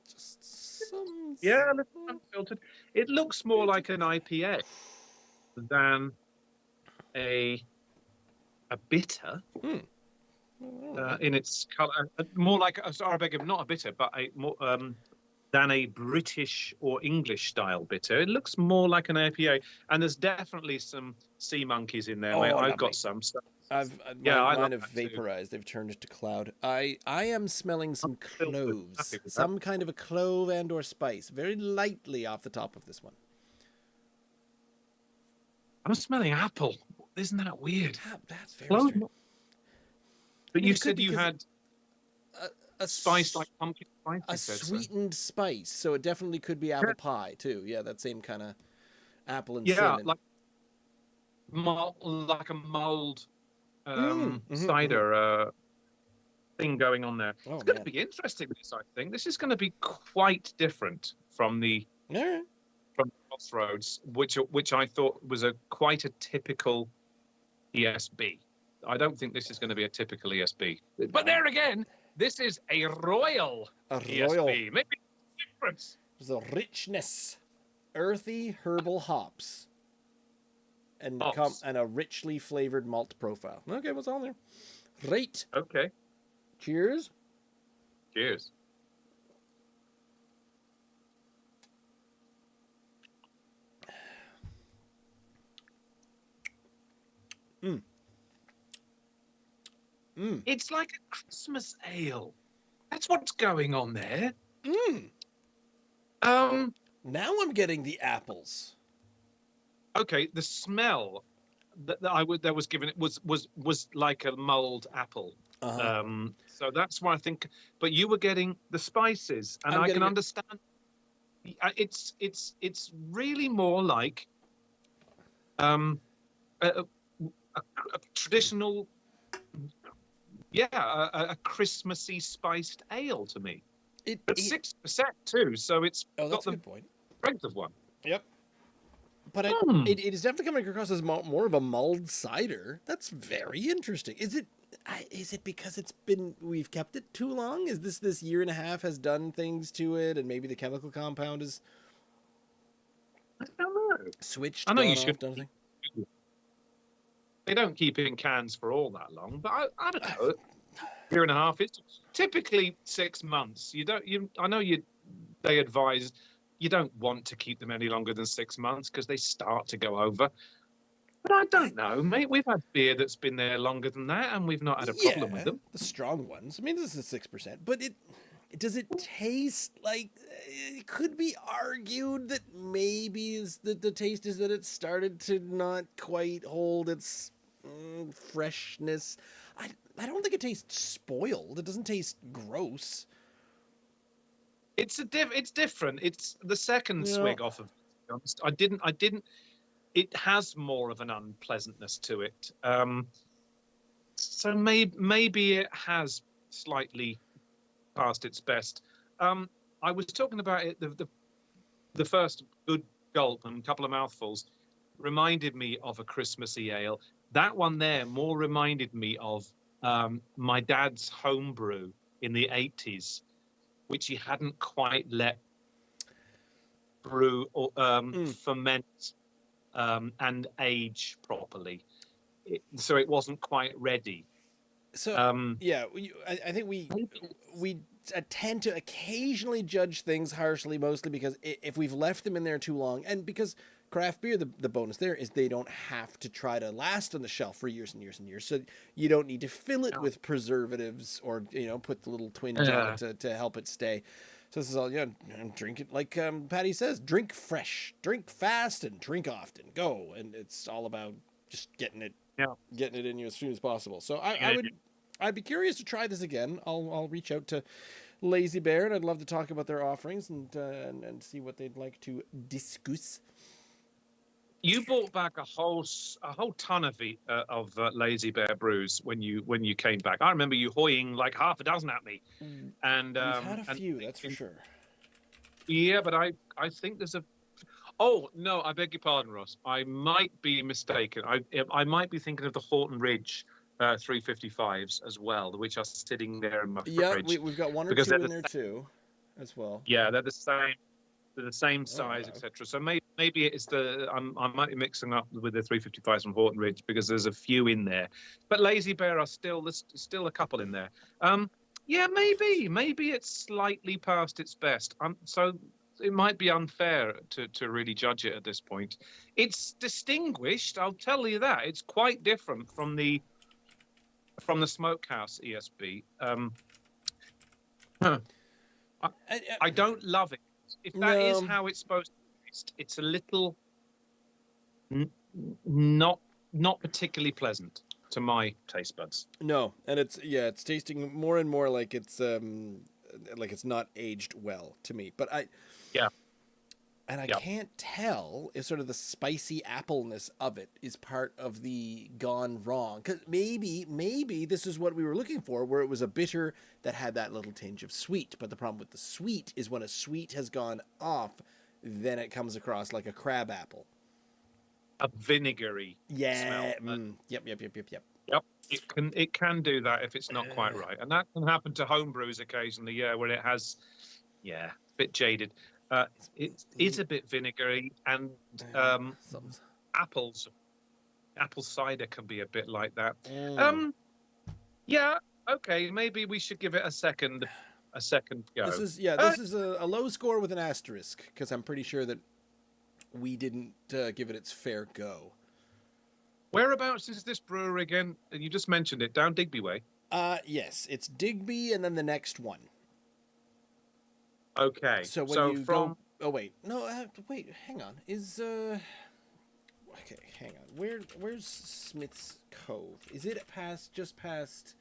just some. Yeah, a little unfiltered. It looks more like an IPA than a bitter in its color. More like sorry, I beg your, not a bitter, but a more than a British or English style bitter. It looks more like an IPA, and there's definitely some sea monkeys in there. I've got some. So, mine have vaporized. They've turned it to cloud. I am smelling some cloves, some kind of a clove and or spice, very lightly off the top of this one. I'm smelling apple. Isn't that weird? That's very strange. But you said you had a Spice like pumpkin spice. a You said so. sweetened spice, so it definitely could be apple pie too. Yeah, that same kind of apple and Yeah, cinnamon. like a mulled Mm-hmm. cider thing going on there. Oh It's going to man. be interesting. This, I think, this is going to be quite different from the All right. Crossroads, which I thought was a quite a typical ESB. I don't think this is going to be a typical ESB. But there again, this is a Royal A royal. ESB. Maybe difference. The richness, earthy herbal hops, and Hops. and a richly flavored malt profile. Okay, what's on there? Right. Okay. Cheers. Cheers. Mm. Mm. It's like a Christmas ale. That's what's going on there. Mm. Um. Now I'm getting the apples. Okay. The smell that was given it was like a mulled apple. Uh-huh. So that's why I think. But you were getting the spices, and I can understand. It's really more like a traditional, a Christmassy spiced ale to me. But 6% too, so it's that's got a the good point. strength of one. Yep. But it is definitely coming across as more of a mulled cider. That's very interesting. Is it because we've kept it too long? Is this year and a half has done things to it, and maybe the chemical compound is I don't know. switched? I know you gone should. off, done anything? They don't keep it in cans for all that long, but I don't know. Year and a half. It's typically 6 months. I know they advise you don't want to keep them any longer than 6 months because they start to go over. But I don't know, mate. We've had beer that's been there longer than that, and we've not had a problem with them. The strong ones. I mean, this is 6%, but does it taste like it could be argued that maybe the taste is that it started to not quite hold its freshness. I don't think it tastes spoiled. It doesn't taste gross. It's different. It's the second swig off of. To be honest, I didn't. It has more of an unpleasantness to it. So maybe it has slightly past its best. I was talking about it. The first good gulp and a couple of mouthfuls reminded me of a Christmassy ale. That one there more reminded me of my dad's homebrew in the 80s, which he hadn't quite let brew or ferment and age properly. So it wasn't quite ready. So I think we tend to occasionally judge things harshly, mostly because if we've left them in there too long, and because craft beer, the bonus there is they don't have to try to last on the shelf for years and years and years. So you don't need to fill it with preservatives or put the little twinge on it to help it stay. So this is all drink it like Patty says, drink fresh, drink fast, and drink often. Go, and it's all about just getting it in you as soon as possible. So I'd be curious to try this again. I'll reach out to Lazy Bear, and I'd love to talk about their offerings and see what they'd like to discuss. You brought back a whole ton of Lazy Bear brews when you came back. I remember you hoying like half a dozen at me, and we've had a few, that's for sure. Yeah, but I think there's a. Oh no, I beg your pardon, Ross. I might be mistaken. I might be thinking of the Horton Ridge 355s as well, which are sitting there in my fridge. Yeah, we've got one or two in there too, as well. Yeah, they're the same. They're the same size, etc. So maybe it's I might be mixing up with the 355s from Horton Ridge because there's a few in there, but Lazy Bear there's still a couple in there. Yeah, maybe it's slightly past its best. So it might be unfair to really judge it at this point. It's distinguished, I'll tell you that. It's quite different from the Smokehouse ESB. I don't love it. If that is how it's supposed to taste, it's a little not particularly pleasant to my taste buds. No, and it's tasting more and more like it's not aged well to me. But I Yeah. can't tell if sort of the spicy appleness of it is part of the gone wrong. Because maybe this is what we were looking for, where it was a bitter that had that little tinge of sweet. But the problem with the sweet is when a sweet has gone off, then it comes across like a crab apple. A vinegary smell. Yep. Yep. It can do that if it's not quite right. And that can happen to home brews occasionally, where it has a bit jaded. It is a bit vinegary, and apple cider can be a bit like that. Yeah, okay, maybe we should give it a second go. This is a low score with an asterisk, because I'm pretty sure that we didn't give it its fair go. Whereabouts is this brewery again? You just mentioned it, down Digby way. Yes, it's Digby and then the next one. Okay. So when you go... Oh, wait. No, wait, hang on. Okay, hang on. Where's Smith's Cove? Is it just past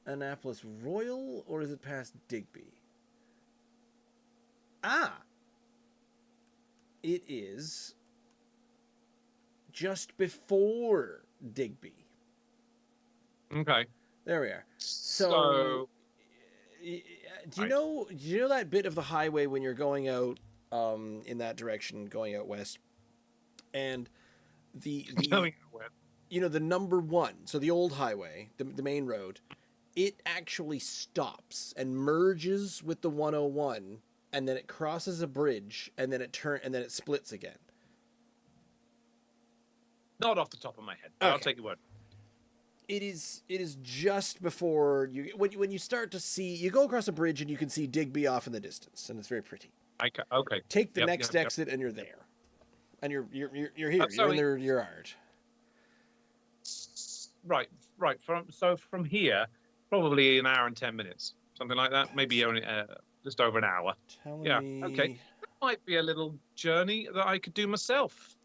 Annapolis Royal, or is it past Digby? It is just before Digby. Okay. There we are. So do you know that bit of the highway when you're going out in that direction, going out west, and the going out west. The number 1, so the old highway, the main road, it actually stops and merges with the 101, and then it crosses a bridge, and then it splits again. Not off the top of my head. Okay. I'll take your word. It is just before when you start to see, you go across a bridge and you can see Digby off in the distance, and it's very pretty. Okay. Take the next exit and you're there, and you're here. You're in their yard. Right. From here, probably an hour and 10 minutes, something like that. Maybe only just over an hour. Okay. That might be a little journey that I could do myself.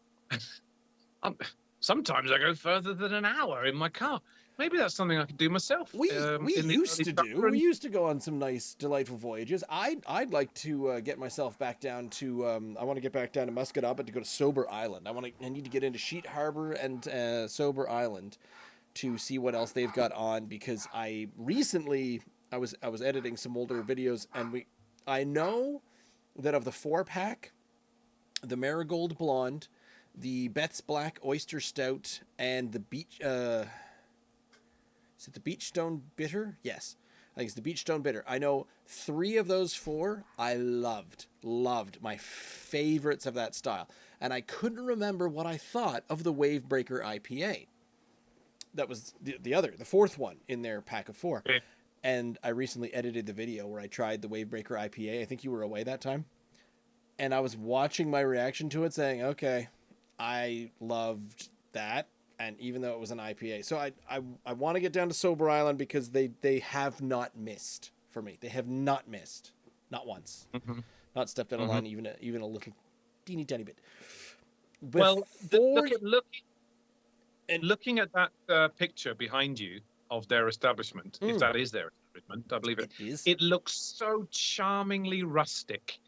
Sometimes I go further than an hour in my car. Maybe that's something I could do myself. We used to go on some nice, delightful voyages. I'd like to get myself back down to. I want to get back down to Muscataba to go to Sober Island. I need to get into Sheet Harbor and Sober Island to see what else they've got on, because I was editing some older videos, and I know that of the 4-pack, the Marigold Blonde, the Betts Black Oyster Stout, and the Beach... is it the Beachstone Bitter? Yes. I think it's the Beachstone Bitter. I know 3 of those 4 I loved. My favorites of that style. And I couldn't remember what I thought of the Wavebreaker IPA. That was the 4th one in their pack of 4. Okay. And I recently edited the video where I tried the Wavebreaker IPA. I think you were away that time. And I was watching my reaction to it saying, okay, I loved that, and even though it was an IPA. So I want to get down to Sober Island, because they have not missed for me. They have not missed. Not once. Mm-hmm. Not stepped out of line even a little teeny tiny bit. Looking at that picture behind you of their establishment, if that is their establishment, I believe it is. It looks so charmingly rustic.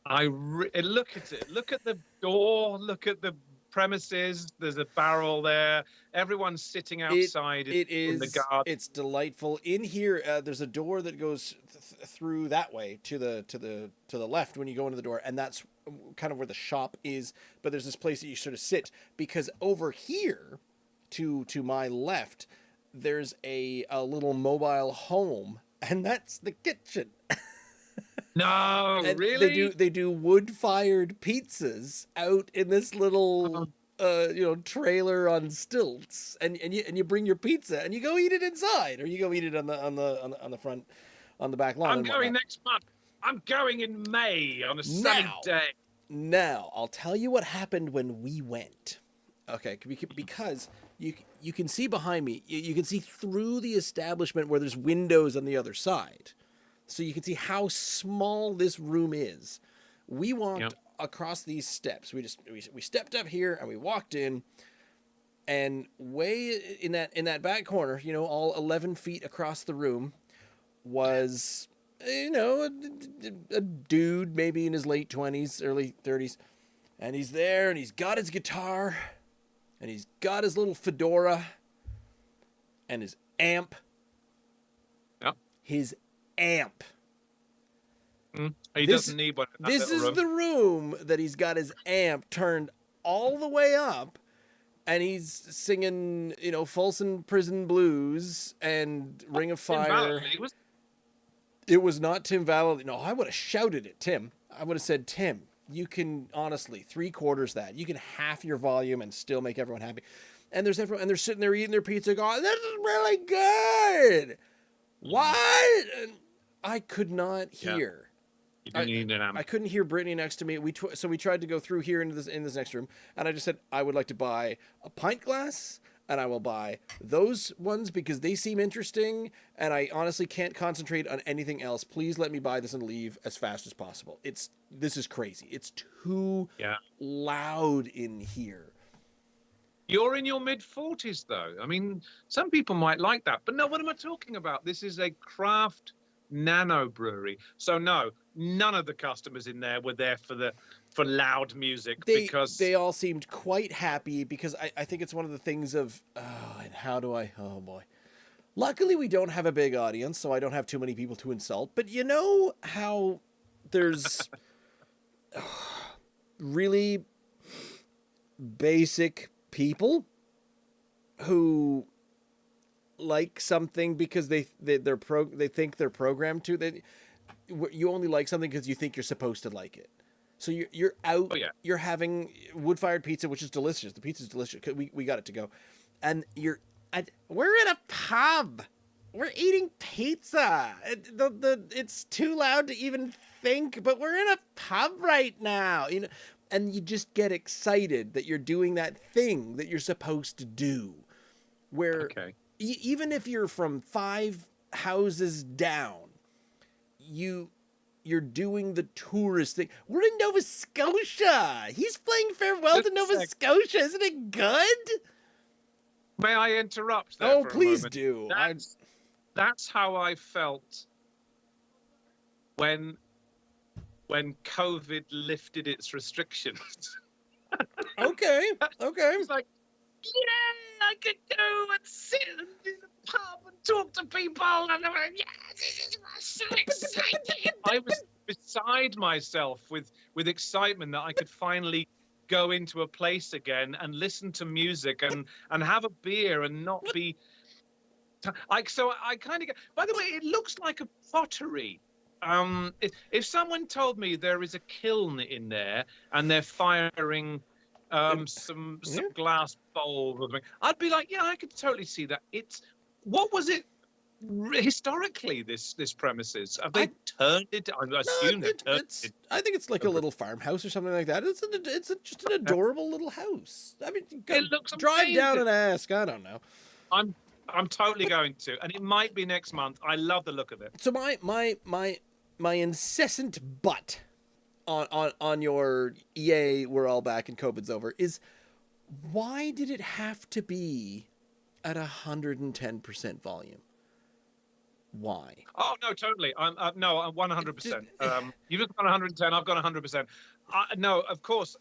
Look at it. Look at the door. Look at the premises. There's a barrel there. Everyone's sitting outside in the garden. It's delightful. In here, there's a door that goes through that way to the left when you go into the door, and that's kind of where the shop is. But there's this place that you sort of sit, because over here, to my left, there's a little mobile home, and that's the kitchen. No, and really? They do wood-fired pizzas out in this little trailer on stilts, and you bring your pizza and you go eat it inside, or you go eat it on the front, on the back lawn. I'm going next month. I'm going in May on a sunny day. Now I'll tell you what happened when we went. Okay, because you can see behind me. You can see through the establishment where there's windows on the other side. So you can see how small this room is. We walked across these steps. We stepped up here and we walked in, And way in that back corner, all 11 feet across the room, was a dude maybe in his late 20s, early 30s, and he's there and he's got his guitar and he's got his little fedora and his amp. Yeah. His amp. He doesn't need one. This is the room that he's got his amp turned all the way up, and he's singing, Folsom Prison Blues and Ring of Fire. It was not Tim Valley. No, I would have shouted at Tim. I would have said, Tim, you can honestly 3/4 that. You can half your volume and still make everyone happy. And there's everyone, and they're sitting there eating their pizza, going, "This is really good." What? And I could not hear. You didn't need an amp. I couldn't hear Brittany next to me. So we tried to go through here into this next room, and I just said, I would like to buy a pint glass, and I will buy those ones because they seem interesting, and I honestly can't concentrate on anything else. Please let me buy this and leave as fast as possible. This is crazy. It's too loud in here. You're in your mid-40s, though. I mean, some people might like that, but no, what am I talking about? This is a craft nano brewery. So no, none of the customers in there were there for loud music, because they all seemed quite happy, because I think it's one of the things of, oh boy. Luckily we don't have a big audience, so I don't have too many people to insult, but you know how there's really basic people who like something because they think they're programmed to. You only like something because you think you're supposed to like it. So you're out. Oh, yeah. You're having wood-fired pizza, which is delicious. The pizza's delicious. We got it to go, and we're in a pub. We're eating pizza. It's too loud to even think, but we're in a pub right now. And you just get excited that you're doing that thing that you're supposed to do. Where even if you're from 5 houses down, you're doing the tourist thing. We're in Nova Scotia. He's playing farewell to Nova Scotia. Isn't it good? May I interrupt there for a please moment? do. That's how I felt when COVID lifted its restrictions. Okay. It's like, I could go and sit in the pub and talk to people, and I went, this is so exciting. I was beside myself with excitement that I could finally go into a place again and listen to music and have a beer and not be. So I kind of. By the way, it looks like a pottery. If someone told me there is a kiln in there and they're firing some glass bowls or something, I'd be like, yeah, I could totally see that. What was it historically? This premises, have they turned it? I assume they turned it. I think it's like a little farmhouse or something like that. It's just an adorable little house. I mean, it looks drive amazing. down and ask. I don't know. I'm totally going to, and it might be next month. I love the look of it. So my incessant butt on your EA, we're all back and COVID's over, is why did it have to be at 110% volume? Why? Oh no, totally. I'm 100%. You've got 110. I've got 100%. No, of course.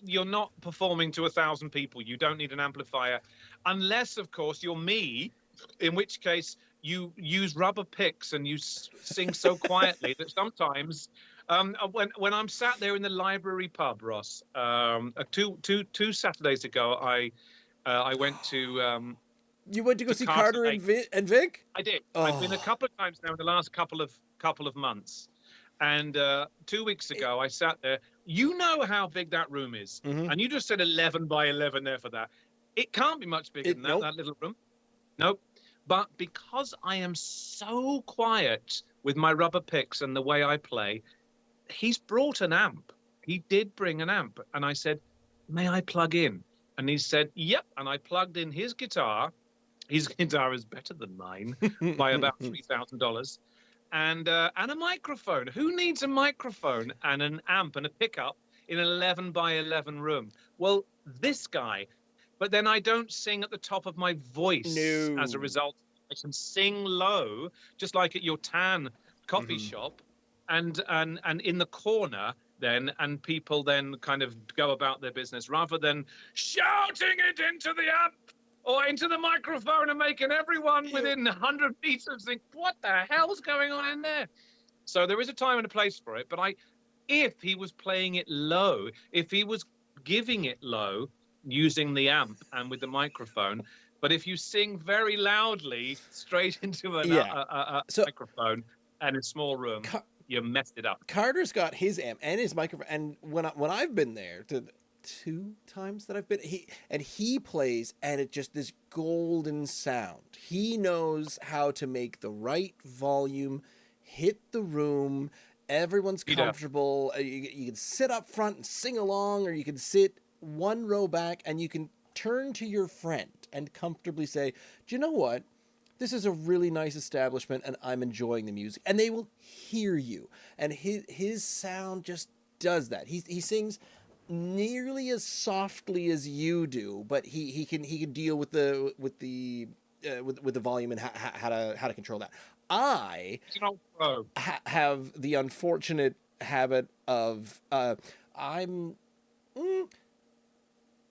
You're not performing to 1,000 people. You don't need an amplifier, unless, of course, you're me, in which case you use rubber picks and you sing so quietly that sometimes, when I'm sat there in the library pub, Ross, two Saturdays ago, I went to. You went to go see Carter and Vic? I did. Oh. I've been a couple of times now in the last couple of months. And 2 weeks ago, I sat there. You know how big that room is. Mm-hmm. And you just said 11 by 11 there for that. It can't be much bigger than that little room. Nope. But because I am so quiet with my rubber picks and the way I play, he's brought an amp. He did bring an amp. And I said, may I plug in? And he said, yep. And I plugged in his guitar. His guitar is better than mine by about $3,000. And a microphone. Who needs a microphone and an amp and a pickup in an 11 by 11 room? Well, this guy but then I don't sing at the top of my voice as a No. result. I can sing low, just like at your tan coffee shop, and in the corner then, and people then kind of go about their business rather than shouting it into the amp or into the microphone and making everyone within 100 meters think, what the hell's going on in there? So there is a time and a place for it, but if he was playing it low, if he was giving it low using the amp and with the microphone, but if you sing very loudly straight into a microphone and a small room, you messed it up. Carter's got his amp and his microphone, and when I've been there, the 2 times that I've been, he plays, and it just this golden sound. He knows how to make the right volume, hit the room. Everyone's comfortable. You can sit up front and sing along, or you can sit 1 row back, and you can turn to your friend and comfortably say, do you know what? This is a really nice establishment, and I'm enjoying the music. And they will hear you. And his sound just does that. He sings nearly as softly as you do, but he can deal with the volume and how to control that. I have the unfortunate habit of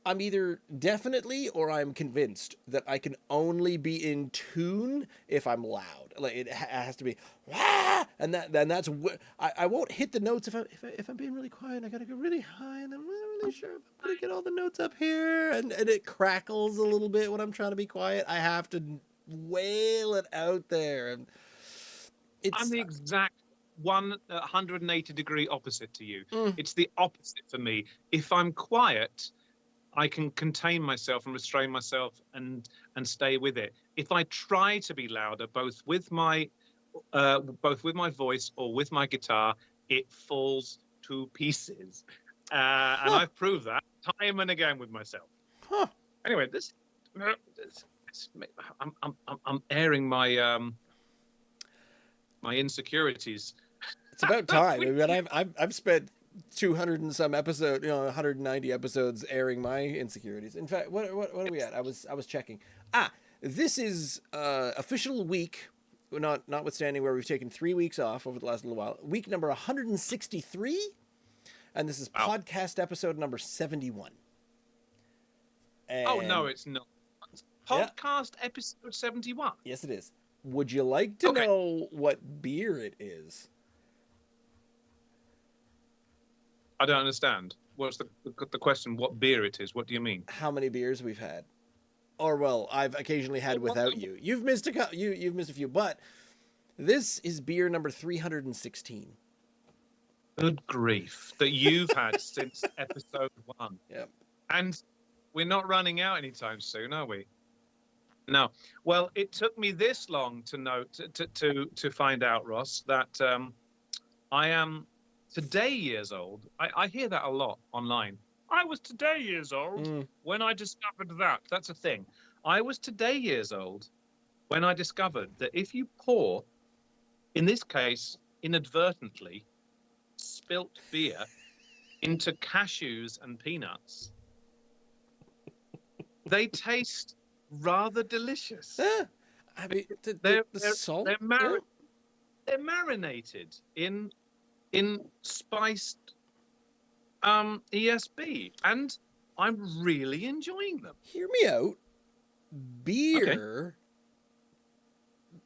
I'm either definitely or I'm convinced that I can only be in tune if I'm loud. Like it has to be, and that's I won't hit the notes if I'm being really quiet. I gotta go really high, and I'm not really sure if I'm gonna get all the notes up here, and it crackles a little bit when I'm trying to be quiet. I have to wail it out there, and I'm the exact 180-degree opposite to you. It's the opposite for me. If I'm quiet, I can contain myself and restrain myself and stay with it. If I try to be louder, both with my voice or with my guitar, it falls to pieces. And I've proved that time and again with myself. Anyway, I'm airing my my insecurities. It's about time. I mean, I've spent 200 and some episodes, 190 episodes airing my insecurities. In fact, what are we at? I was checking. This is official week, notwithstanding where we've taken 3 weeks off over the last little while. Week number 163, and this is podcast episode number 71. And oh no, it's not. Podcast episode 71. Yes, it is. Would you like to know what beer it is? I don't understand. What's the question? What beer it is? What do you mean? How many beers we've had? Or well, I've occasionally had without you. You've missed you've missed a few, but this is beer number 316. Good grief! That you've had since episode 1. Yep. And we're not running out anytime soon, are we? No. Well, it took me this long to find out, Ross, that I am today years old. I hear that a lot online. I was today years old when I discovered that. That's a thing. I was today years old when I discovered that if you pour, in this case, inadvertently, spilt beer into cashews and peanuts, they taste rather delicious. I mean, they're salt. They're marinated in spiced ESB, and I'm really enjoying them. Hear me out. Beer,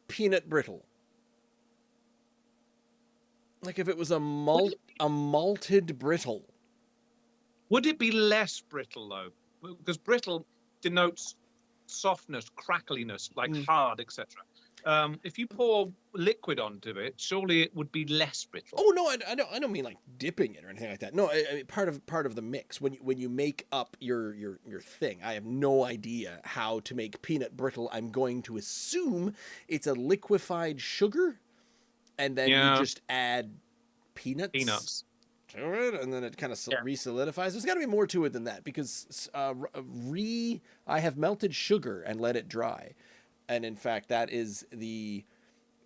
peanut brittle. Like if it was a malted brittle. Would it be less brittle though? Because brittle denotes softness, crackliness, like hard, etc. If you pour liquid onto it, surely it would be less brittle. Oh no, I don't mean like dipping it or anything like that. No, I mean, part of the mix when you make up your thing. I have no idea how to make peanut brittle. I'm going to assume it's a liquefied sugar, and then you just add peanuts to it, and then it kind of re-solidifies. There's got to be more to it than that, because I have melted sugar and let it dry. And in fact, that is the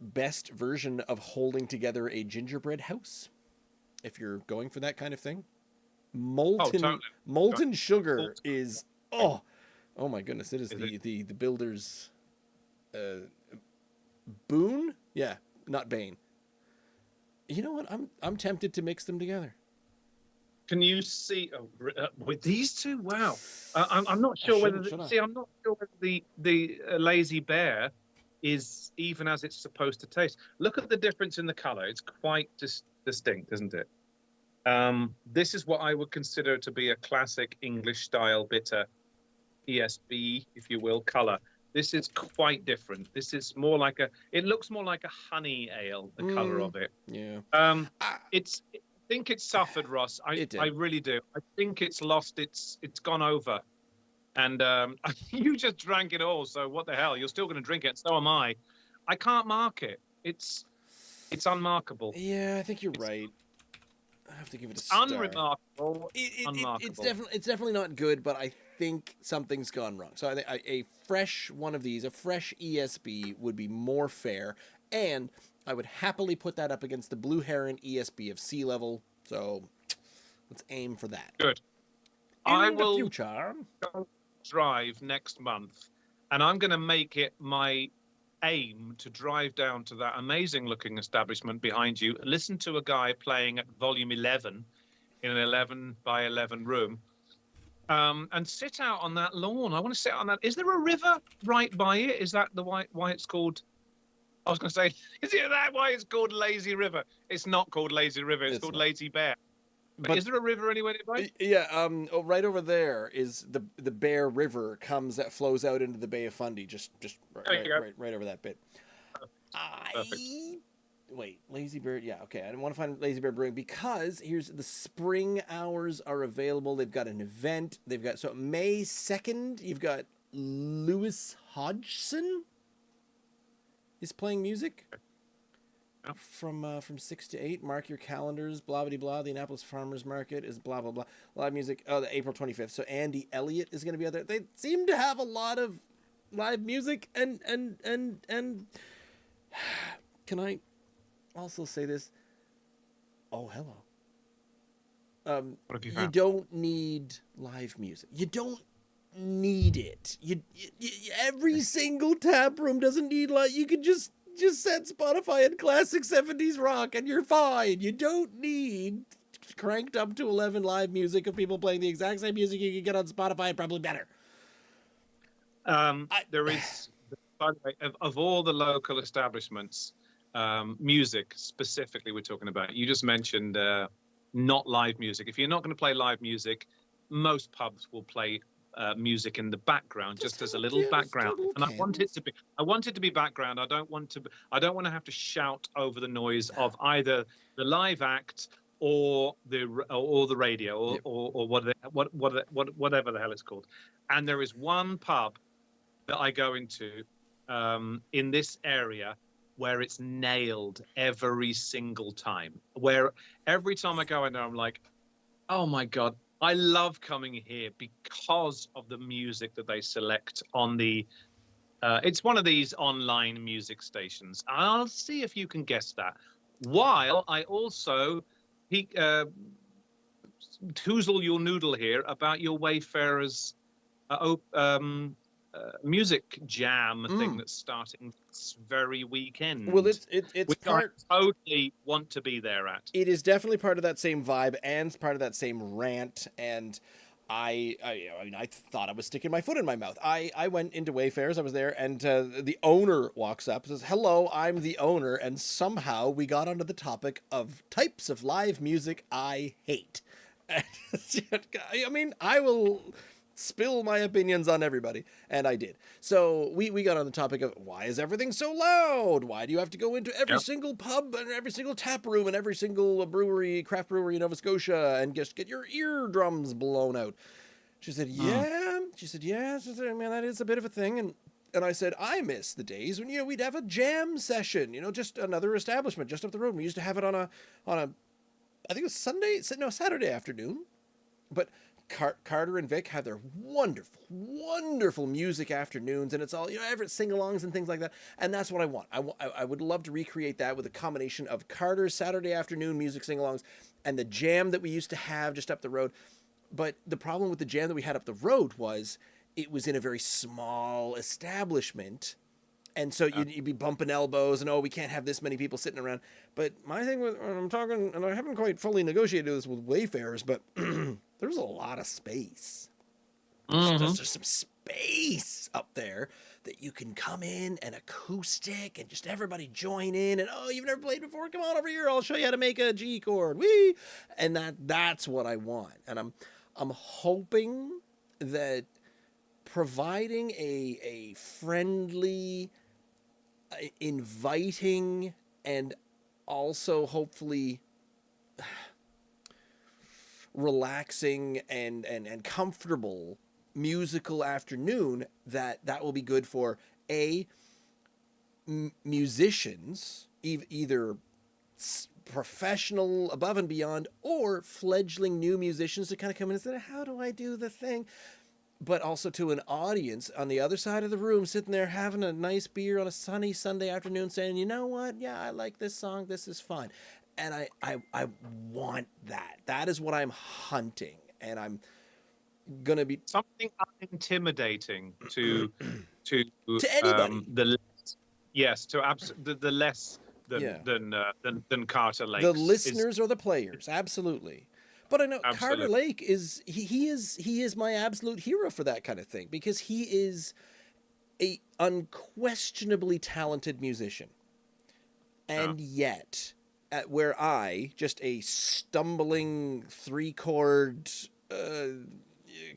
best version of holding together a gingerbread house. If you're going for that kind of thing, molten sugar is Oh my goodness, it is Is the builder's boon? Yeah, not bane. You know what? I'm tempted to mix them together. Can you see with these two? Wow, I'm not I sure shouldn't, whether should I? see. I'm not sure whether the Lazy Bear is even as it's supposed to taste. Look at the difference in the color. It's quite distinct, isn't it? This is what I would consider to be a classic English style bitter ESB, if you will, color. This is quite different. This is more like it looks more like a honey ale, the color of it. Yeah. I, I think it's suffered, Ross. it I did. really do. I think it's lost. It's gone over. And you just drank it all. So what the hell? You're still going to drink it. So am I. I can't mark it. It's unmarkable. Yeah, I think you're right. I have to give it a It's star. unremarkable. It's Unmarkable. definitely not good, but I think something's gone wrong. So I think a fresh one of these, a fresh ESB, would be more fair, and I would happily put that up against the Blue Heron ESB of sea level. So let's aim for that. Good. In I the will future. go drive next month, and I'm going to make it my aim to drive down to that amazing looking establishment behind you, listen to a guy playing at volume 11 in an 11 by 11 room, and sit out on that lawn. I want to sit on that. Is there a river right by it? Is that the why it's called? I was going to say, is it that why it's called Lazy River? It's not called Lazy River. It's called not. Lazy Bear. But is there a river anywhere nearby? Yeah, right over there is the Bear River that flows out into the Bay of Fundy, just right over that bit. Perfect. Wait, Lazy Bear, yeah, okay. I want to find Lazy Bear Brewing because here's the spring hours are available. They've got an event. They've got so May 2nd, you've got Lewis Hodgson is playing music. Yeah. From 6 to 8, mark your calendars, blah blah blah. The Annapolis Farmers Market is blah blah blah. Live music. Oh, the April 25th. So Andy Elliott is going to be out there. They seem to have a lot of live music and can I also say this? Oh, hello. What have you You found? don't need live music. You don't need it. You every single tap room doesn't need you could just set Spotify and classic 70s rock and you're fine. You don't need cranked up to 11 live music of people playing the exact same music you can get on Spotify, probably better. There is, by the way, of all the local establishments, music specifically we're talking about. You just mentioned not live music. If you're not going to play live music, most pubs will play music in the background, just as a little background. And I want it to be background. I don't want to have to shout over the noise of either the live act or the radio or whatever the hell it's called. And there is one pub that I go into in this area where it's nailed every single time. Where every time I go in there, I'm like, oh my God, I love coming here because of the music that they select on the. It's one of these online music stations. I'll see if you can guess that. While I also toozle your noodle here about your Wayfarers music jam thing that's starting this very weekend. Well, it's which part. I totally want to be there at. It is definitely part of that same vibe and part of that same rant. And I thought I was sticking my foot in my mouth. I went into Wayfarers. I was there, and the owner walks up and says, "Hello, I'm the owner." And somehow we got onto the topic of types of live music I hate. I mean, I will spill my opinions on everybody, and I did. So we got on the topic of why is everything so loud? Why do you have to go into every single pub and every single tap room and every single craft brewery in Nova Scotia and just get your eardrums blown out? She said, yeah. She said, yeah. She said, man, that is a bit of a thing. And I said, I miss the days when, we'd have a jam session, just another establishment just up the road. We used to have it on a I think it was Saturday afternoon. But Carter and Vic have their wonderful, wonderful music afternoons, and it's all, Everett sing-alongs and things like that. And that's what I want. I would love to recreate that with a combination of Carter's Saturday afternoon music sing-alongs and the jam that we used to have just up the road. But the problem with the jam that we had up the road was it was in a very small establishment. And so you'd be bumping elbows and, oh, we can't have this many people sitting around. But my thing with, when I'm talking, and I haven't quite fully negotiated this with Wayfarers, but there's a lot of space. There's some space up there that you can come in and acoustic and just everybody join in. And, oh, you've never played before? Come on over here. I'll show you how to make a G chord. Whee! And that's what I want. And I'm hoping that providing a friendly, inviting, and also hopefully relaxing and comfortable musical afternoon that will be good for musicians, either professional above and beyond, or fledgling new musicians to kind of come in and say, how do I do the thing? But also to an audience on the other side of the room, sitting there having a nice beer on a sunny Sunday afternoon, saying, you know what? Yeah, I like this song. This is fun. And I want that. That is what I'm hunting. And I'm going to be... Something unintimidating to anybody. The less than Carter Lake. The listeners or the players. Absolutely. But I know Carter Lake is he is my absolute hero for that kind of thing, because he is a unquestionably talented musician. And yet, where I, just a stumbling 3-chord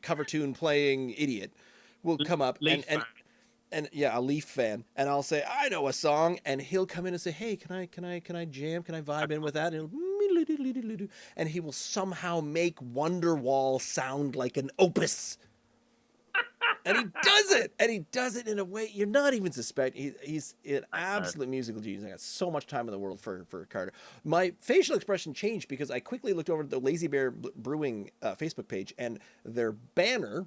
cover tune playing idiot, will come up and a Leaf fan, and I'll say, I know a song, and he'll come in and say, hey, can I jam? Can I vibe in with that? And he will somehow make Wonderwall sound like an opus. And he does it in a way you're not even suspecting. He's an absolute musical genius. I got so much time in the world for Carter. My facial expression changed because I quickly looked over at the Lazy Bear Brewing Facebook page, and their banner,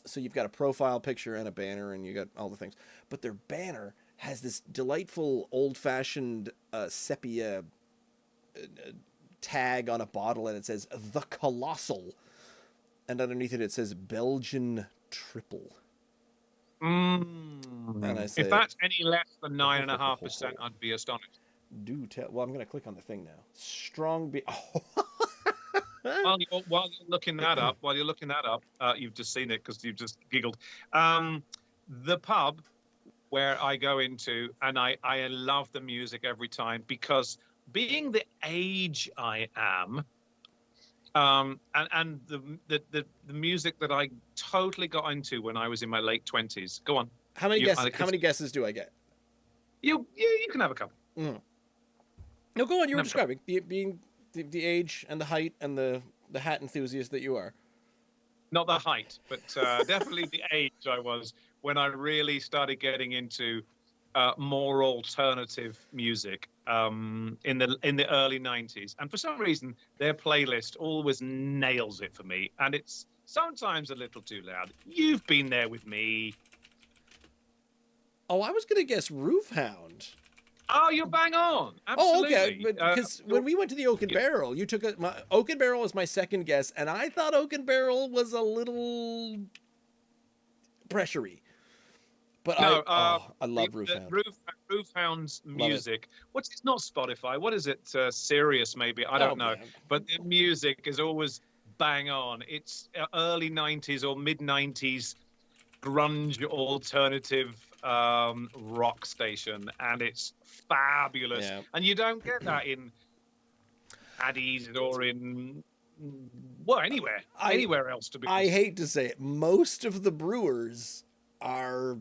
so you've got a profile picture and a banner, and you got all the things, but their banner has this delightful old-fashioned sepia tag on a bottle, and it says The Colossal, and underneath it says Belgian Triple. And I say, if that's any less than 9.5%, I'd be astonished. Do tell. Well, I'm going to click on the thing now. Strong beer. While you're looking that up, you've just seen it because you've just giggled. The pub where I go into, and I love the music every time, because being the age I am, and the music that I totally got into when I was in my late 20s. Go on. How many guesses do I get? You can have a couple. No, go on. You were describing being the age and the height and the hat enthusiast that you are. Not the height, but definitely the age I was when I really started getting into more alternative music in the early 90s. And for some reason, their playlist always nails it for me. And it's sometimes a little too loud. You've been there with me. Oh, I was going to guess Roofhound. Oh, you're bang on. Absolutely. Oh, okay. But because when we went to the Oak and Barrel, you took Oak and Barrel was my second guess, and I thought Oak and Barrel was a little pressury. But no, I love Roofhound. Roofhound's music. It's not Spotify. What is it? Sirius, maybe. I don't know. Man. But the music is always bang on. It's early 90s or mid 90s grunge alternative rock station, and it's fabulous. Yeah. And you don't get that in Paddy's or in anywhere else. To be honest. I hate to say it, most of the brewers are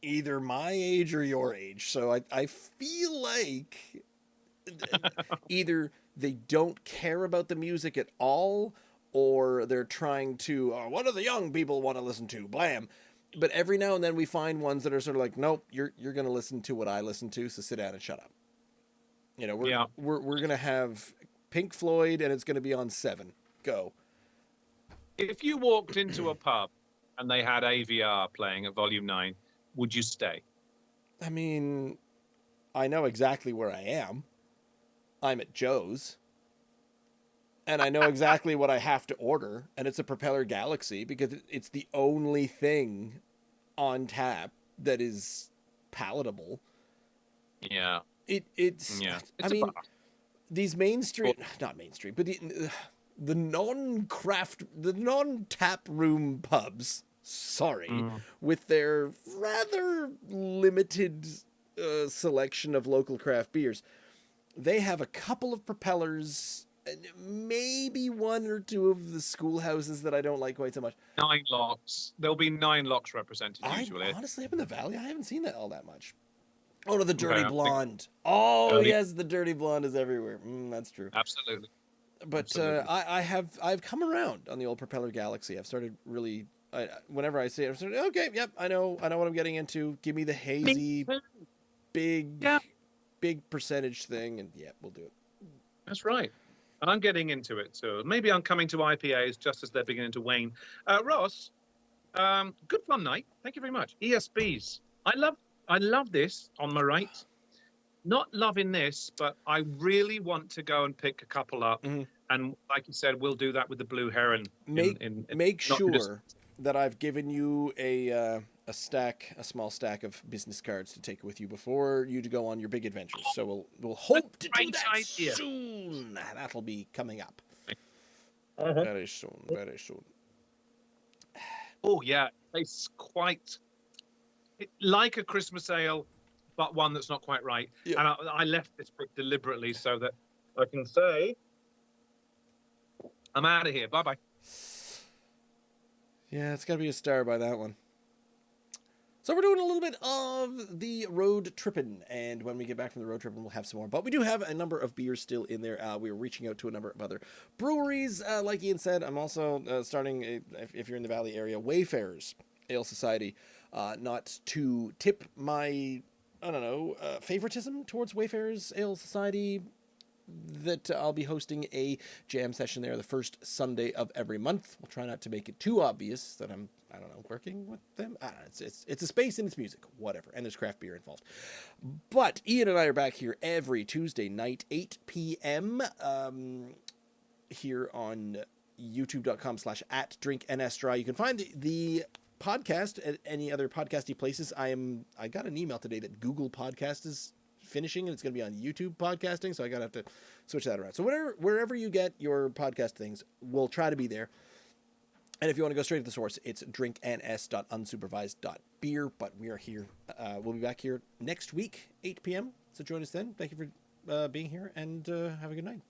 either my age or your age, so I feel like either they don't care about the music at all, or they're trying to what do the young people want to listen to? Blam. But every now and then we find ones that are sort of like, nope, you're going to listen to what I listen to, so sit down and shut up. You know, we're going to have Pink Floyd, and it's going to be on 7. Go. If you walked into a pub and they had AVR playing at volume 9, would you stay? I mean, I know exactly where I am. I'm at Joe's. and I know exactly what I have to order, and it's a Propeller Galaxy because it's the only thing on tap that is palatable. Yeah. It's Yeah. I It's a mean, bar. these mainstream, not mainstream, but the non-craft, the non-tap room pubs, sorry, Mm. with their rather limited selection of local craft beers, they have a couple of Propellers and maybe one or two of the schoolhouses that I don't like quite so much. 9 locks. There'll be 9 locks represented I usually. honestly, up in the valley, I haven't seen that all that much. Oh no, the Okay, dirty I think blonde. Oh dirty. yes, the dirty blonde is everywhere. That's true. Absolutely. But Absolutely. I've come around on the old Propeller Galaxy. I've started really. Whenever I see it, I'm starting. Okay, yep, I know what I'm getting into. Give me the Me hazy, too. big, Yeah, big percentage thing, and yeah, we'll do it. that's right. And I'm getting into it too. Maybe I'm coming to IPAs just as they're beginning to wane. Ross, good fun night. Thank you very much. ESBs. I love this on my right. Not loving this, but I really want to go and pick a couple up. Mhm. And like you said, we'll do that with the Blue Heron. Make Not just sure that I've given you a small stack of business cards to take with you before you to go on your big adventures. So we'll hope to do great that idea. soon. That'll be coming up Uh-huh. very soon. Very soon. Oh yeah, it's quite like a Christmas ale, but one that's not quite right. Yep. And I left this book deliberately so that I can say, I'm out of here. Bye bye. Yeah, it's got to be a star by that one. So we're doing a little bit of the road tripping, and when we get back from the road tripping, we'll have some more. But we do have a number of beers still in there. We're reaching out to a number of other breweries. Like Ian said, I'm also starting, if you're in the Valley area, Wayfarers Ale Society. Not to tip my, I don't know, favoritism towards Wayfarers Ale Society, that I'll be hosting a jam session there the first Sunday of every month. We'll try not to make it too obvious that I don't know, working with them. I don't know, it's a space and it's music, whatever, and there's craft beer involved. But Ian and I are back here every Tuesday night, 8 p.m. Here on youtube.com/@drinknsdry. You can find the podcast at any other podcasty places. I got an email today that Google Podcast is finishing and it's going to be on YouTube podcasting, so I gotta have to switch that around. So wherever you get your podcast things, we'll try to be there. And if you want to go straight to the source, it's drinkns.unsupervised.beer. But we are here. We'll be back here next week, 8 p.m. So join us then. Thank you for being here, and have a good night.